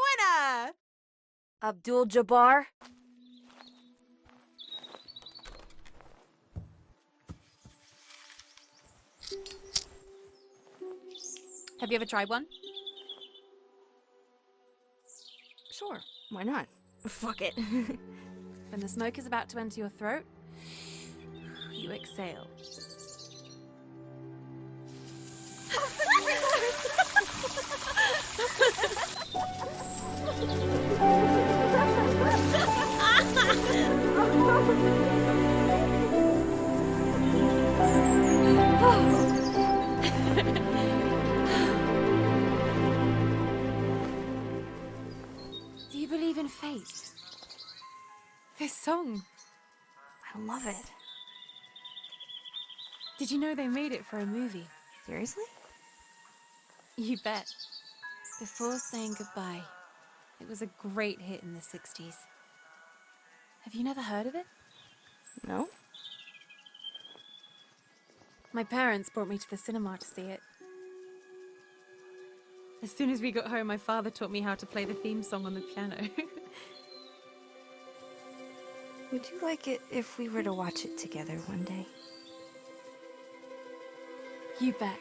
winner! Abdul Jabbar? Have you ever tried one? Sure, why not? Fuck it. When the smoke is about to enter your throat, you exhale. Do you believe in fate? This song. I love it. Did you know they made it for a movie? Seriously? You bet. Before Saying Goodbye. It was a great hit in the 60s. Have you never heard of it? No? My parents brought me to the cinema to see it. As soon as we got home, my father taught me how to play the theme song on the piano. Would you like it if we were to watch it together one day? You bet.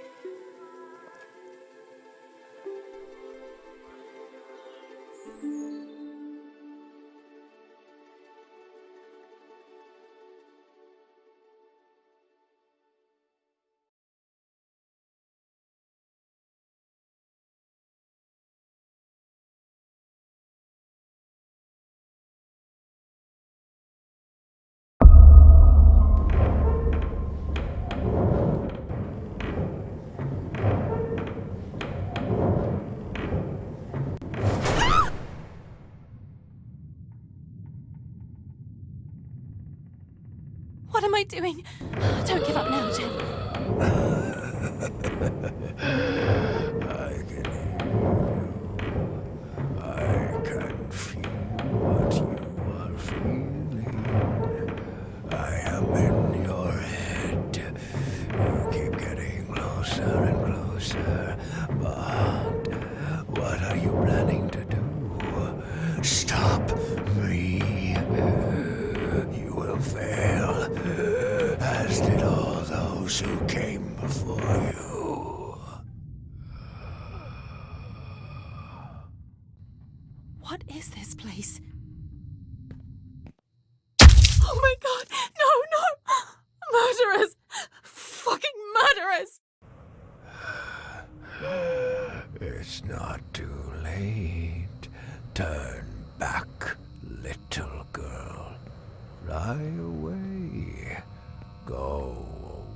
What am I doing? Don't give up now, Jen. is this place? Oh my god! No! Murderers! Fucking murderers! It's not too late. Turn back, little girl. Fly away. Go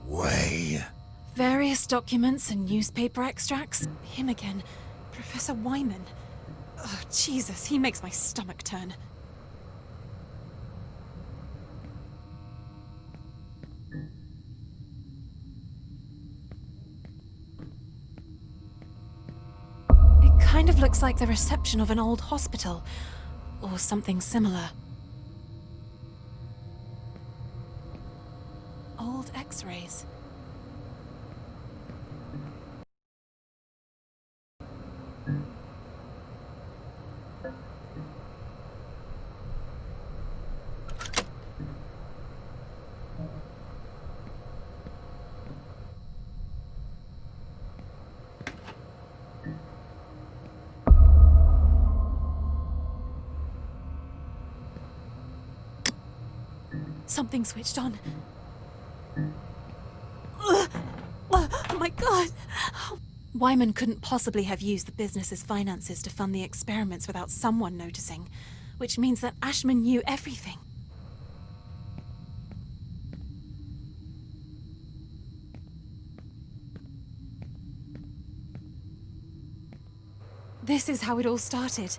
away. Various documents and newspaper extracts. Him again. Professor Wyman. Oh, Jesus, he makes my stomach turn. It kind of looks like the reception of an old hospital, or something similar. Old X-rays. Something switched on. Oh my god! Wyman couldn't possibly have used the business's finances to fund the experiments without someone noticing, which means that Ashman knew everything. This is how it all started.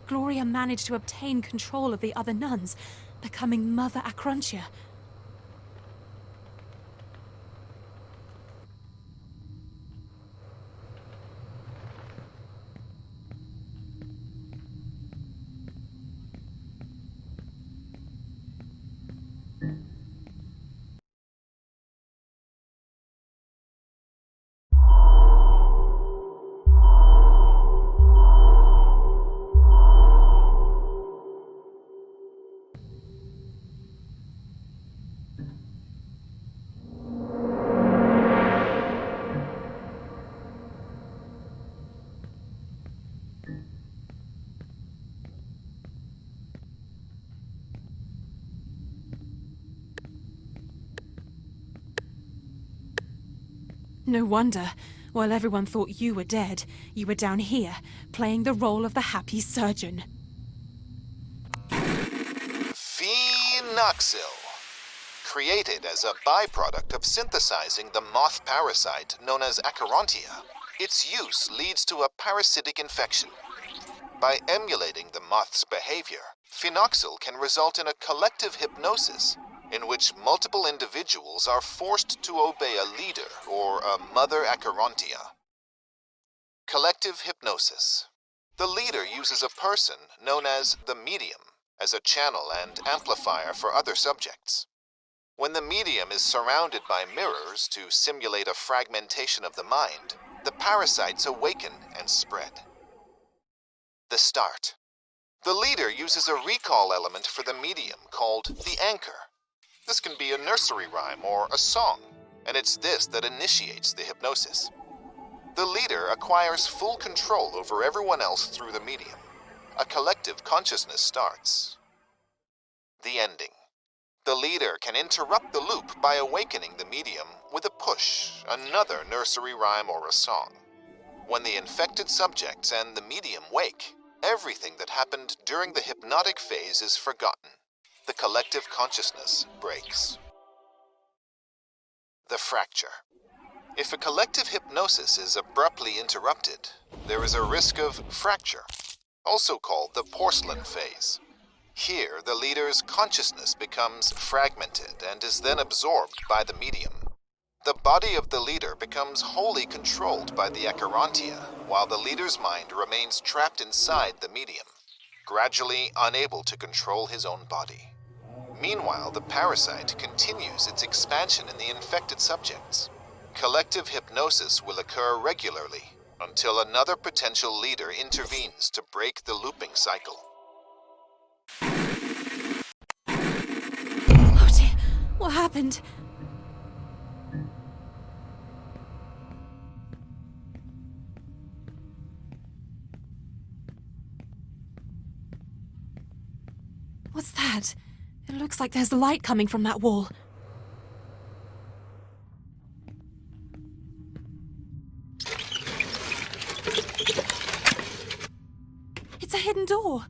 Gloria managed to obtain control of the other nuns, becoming Mother Acrontia. No wonder. While everyone thought you were dead, you were down here, playing the role of the happy surgeon. Phenoxyl. Created as a byproduct of synthesizing the moth parasite known as Acherontia, its use leads to a parasitic infection. By emulating the moth's behavior, phenoxyl can result in a collective hypnosis in which multiple individuals are forced to obey a leader or a Mother Acherontia. Collective hypnosis. The leader uses a person known as the medium as a channel and amplifier for other subjects. When the medium is surrounded by mirrors to simulate a fragmentation of the mind, the parasites awaken and spread. The start. The leader uses a recall element for the medium called the anchor. This can be a nursery rhyme or a song, and it's this that initiates the hypnosis. The leader acquires full control over everyone else through the medium. A collective consciousness starts. The ending. The leader can interrupt the loop by awakening the medium with a push, another nursery rhyme or a song. When the infected subjects and the medium wake, everything that happened during the hypnotic phase is forgotten. The collective consciousness breaks. The fracture. If a collective hypnosis is abruptly interrupted, there is a risk of fracture, also called the porcelain phase. Here, the leader's consciousness becomes fragmented and is then absorbed by the medium. The body of the leader becomes wholly controlled by the Acherontia, while the leader's mind remains trapped inside the medium, gradually unable to control his own body. Meanwhile, the parasite continues its expansion in the infected subjects. Collective hypnosis will occur regularly until another potential leader intervenes to break the looping cycle. Oh dear, what happened? What's that? It looks like there's light coming from that wall. It's a hidden door.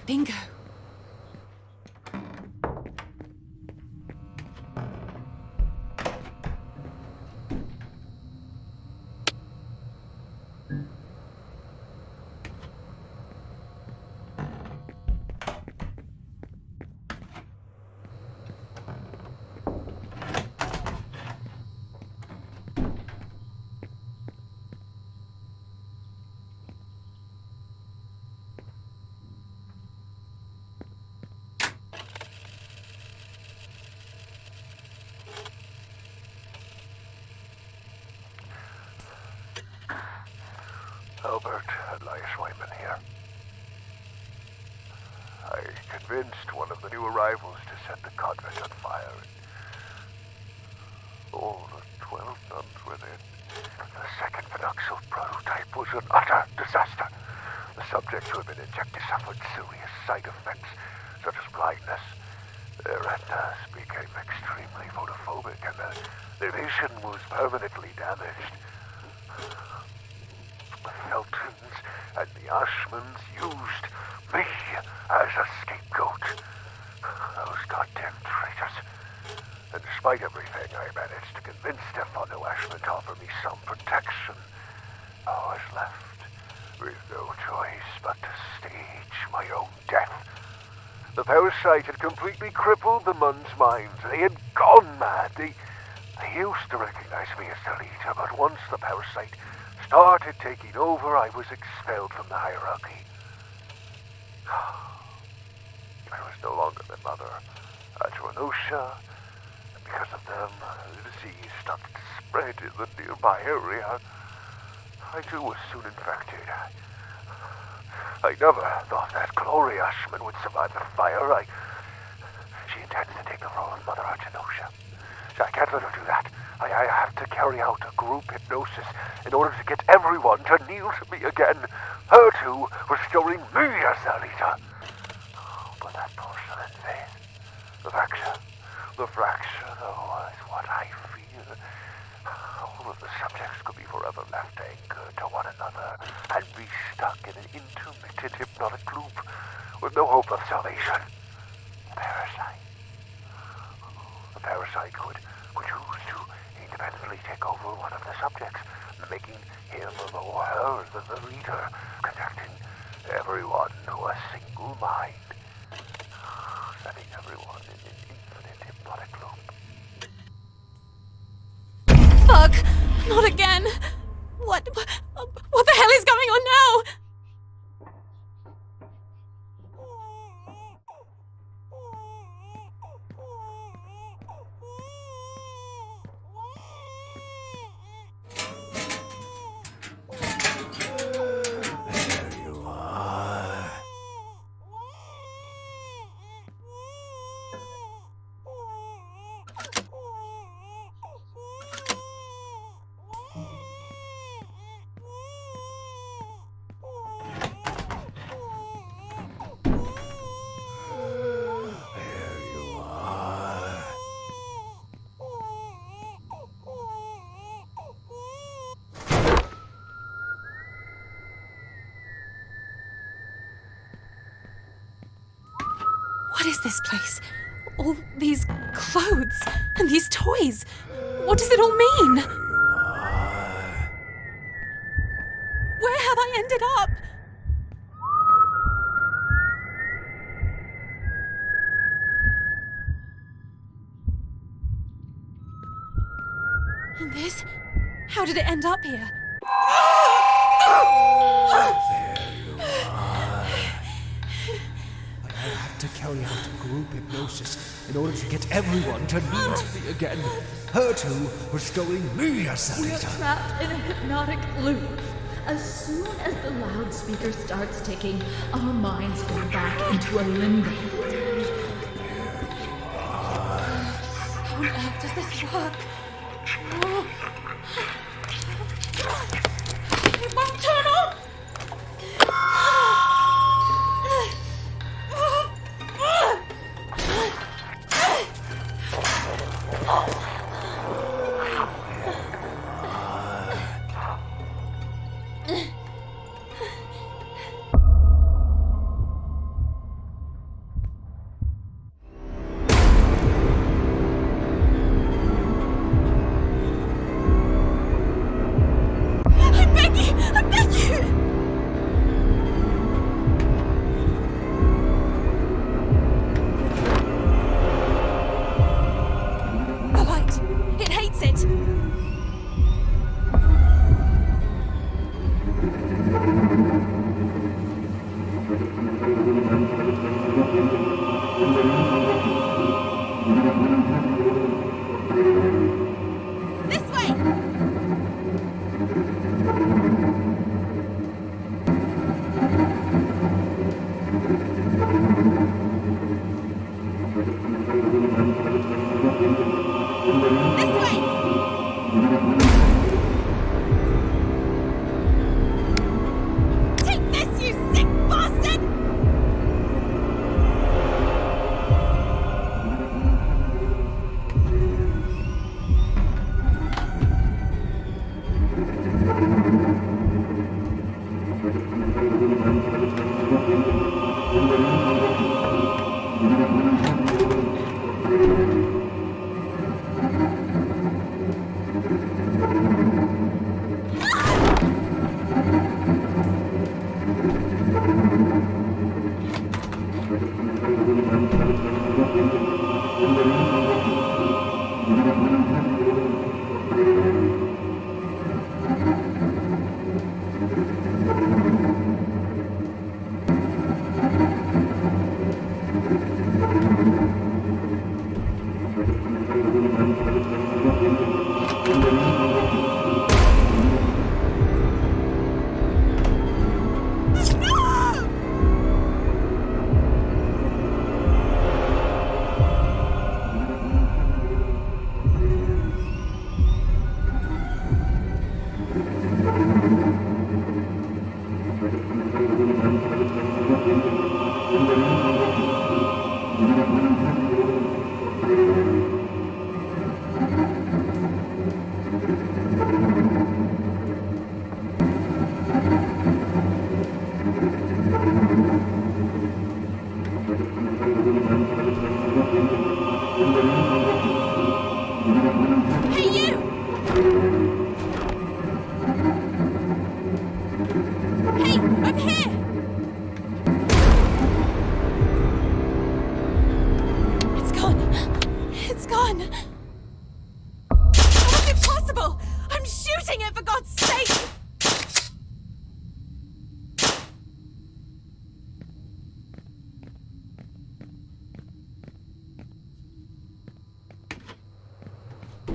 Bingo. Albert, Elias Wyman here. I convinced one of the new arrivals to set the convent on fire. All the 12 nuns were there. The second Phenoxyl prototype was an utter disaster. The subjects who had been injected suffered serious side effects, such as blindness. Their retinas became extremely photophobic, and their vision was permanently damaged. The Feltons and the Ashmans used me as a scapegoat. Those goddamn traitors. And despite everything, I managed to convince Stefano Ashman to offer me some protection. I was left with no choice but to stage my own death. The parasite had completely crippled the Mun's minds. They had gone mad. They used to recognize me as their leader, but once the parasite started taking over, I was expelled from the hierarchy. I was no longer their mother, Atronosha, and because of them, the disease started to spread in the nearby area. I too was soon infected. I never thought that Gloria Ashman would survive the fire. She intends to take the role of Mother Atronosha. I can't let her do that. I have to carry out a group hypnosis in order to get everyone to kneel to me again. Her two restoring me as their leader. But that porcelain face, the fraction, is what I fear. All of the subjects could be forever left anchored to one another and be stuck in an intermittent hypnotic loop with no hope of salvation. The parasite could choose to independently take over one of the subjects, making him or her the leader, connecting everyone to a single mind, setting everyone in an infinite hypnotic loop. Fuck! Not again! What the hell is going on now? What is this place? All these clothes and these toys. What does it all mean? Where have I ended up? And this? How did it end up here? There you are. I have had to carry out group hypnosis in order to get everyone to need me again. Her two were stealing me as the We're leader. trapped in a hypnotic loop. As soon as the loudspeaker starts ticking, our minds go back into a limbo. How on earth does this work? It won't turn off!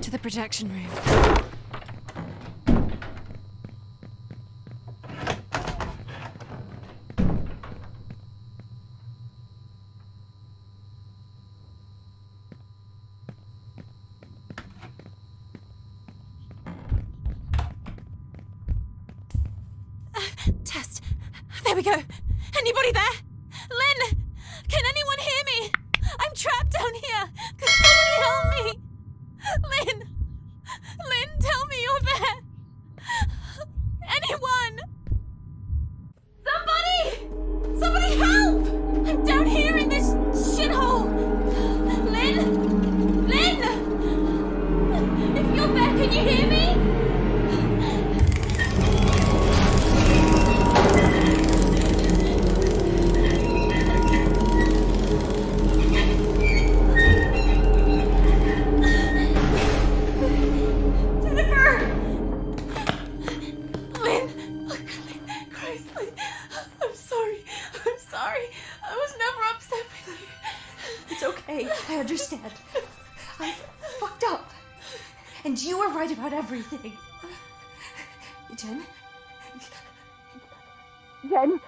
To the projection room. Test. There we go. Anybody there? Lynn! Can anyone hear me? I'm trapped down here. Can somebody help me? Lynn! Lynn, tell me you're there! Anyone! Somebody! Somebody help! I'm down here in this shithole! Lynn! Lynn! If you're there, can you hear me? I understand. I fucked up. And you were right about everything. Jen? Jen?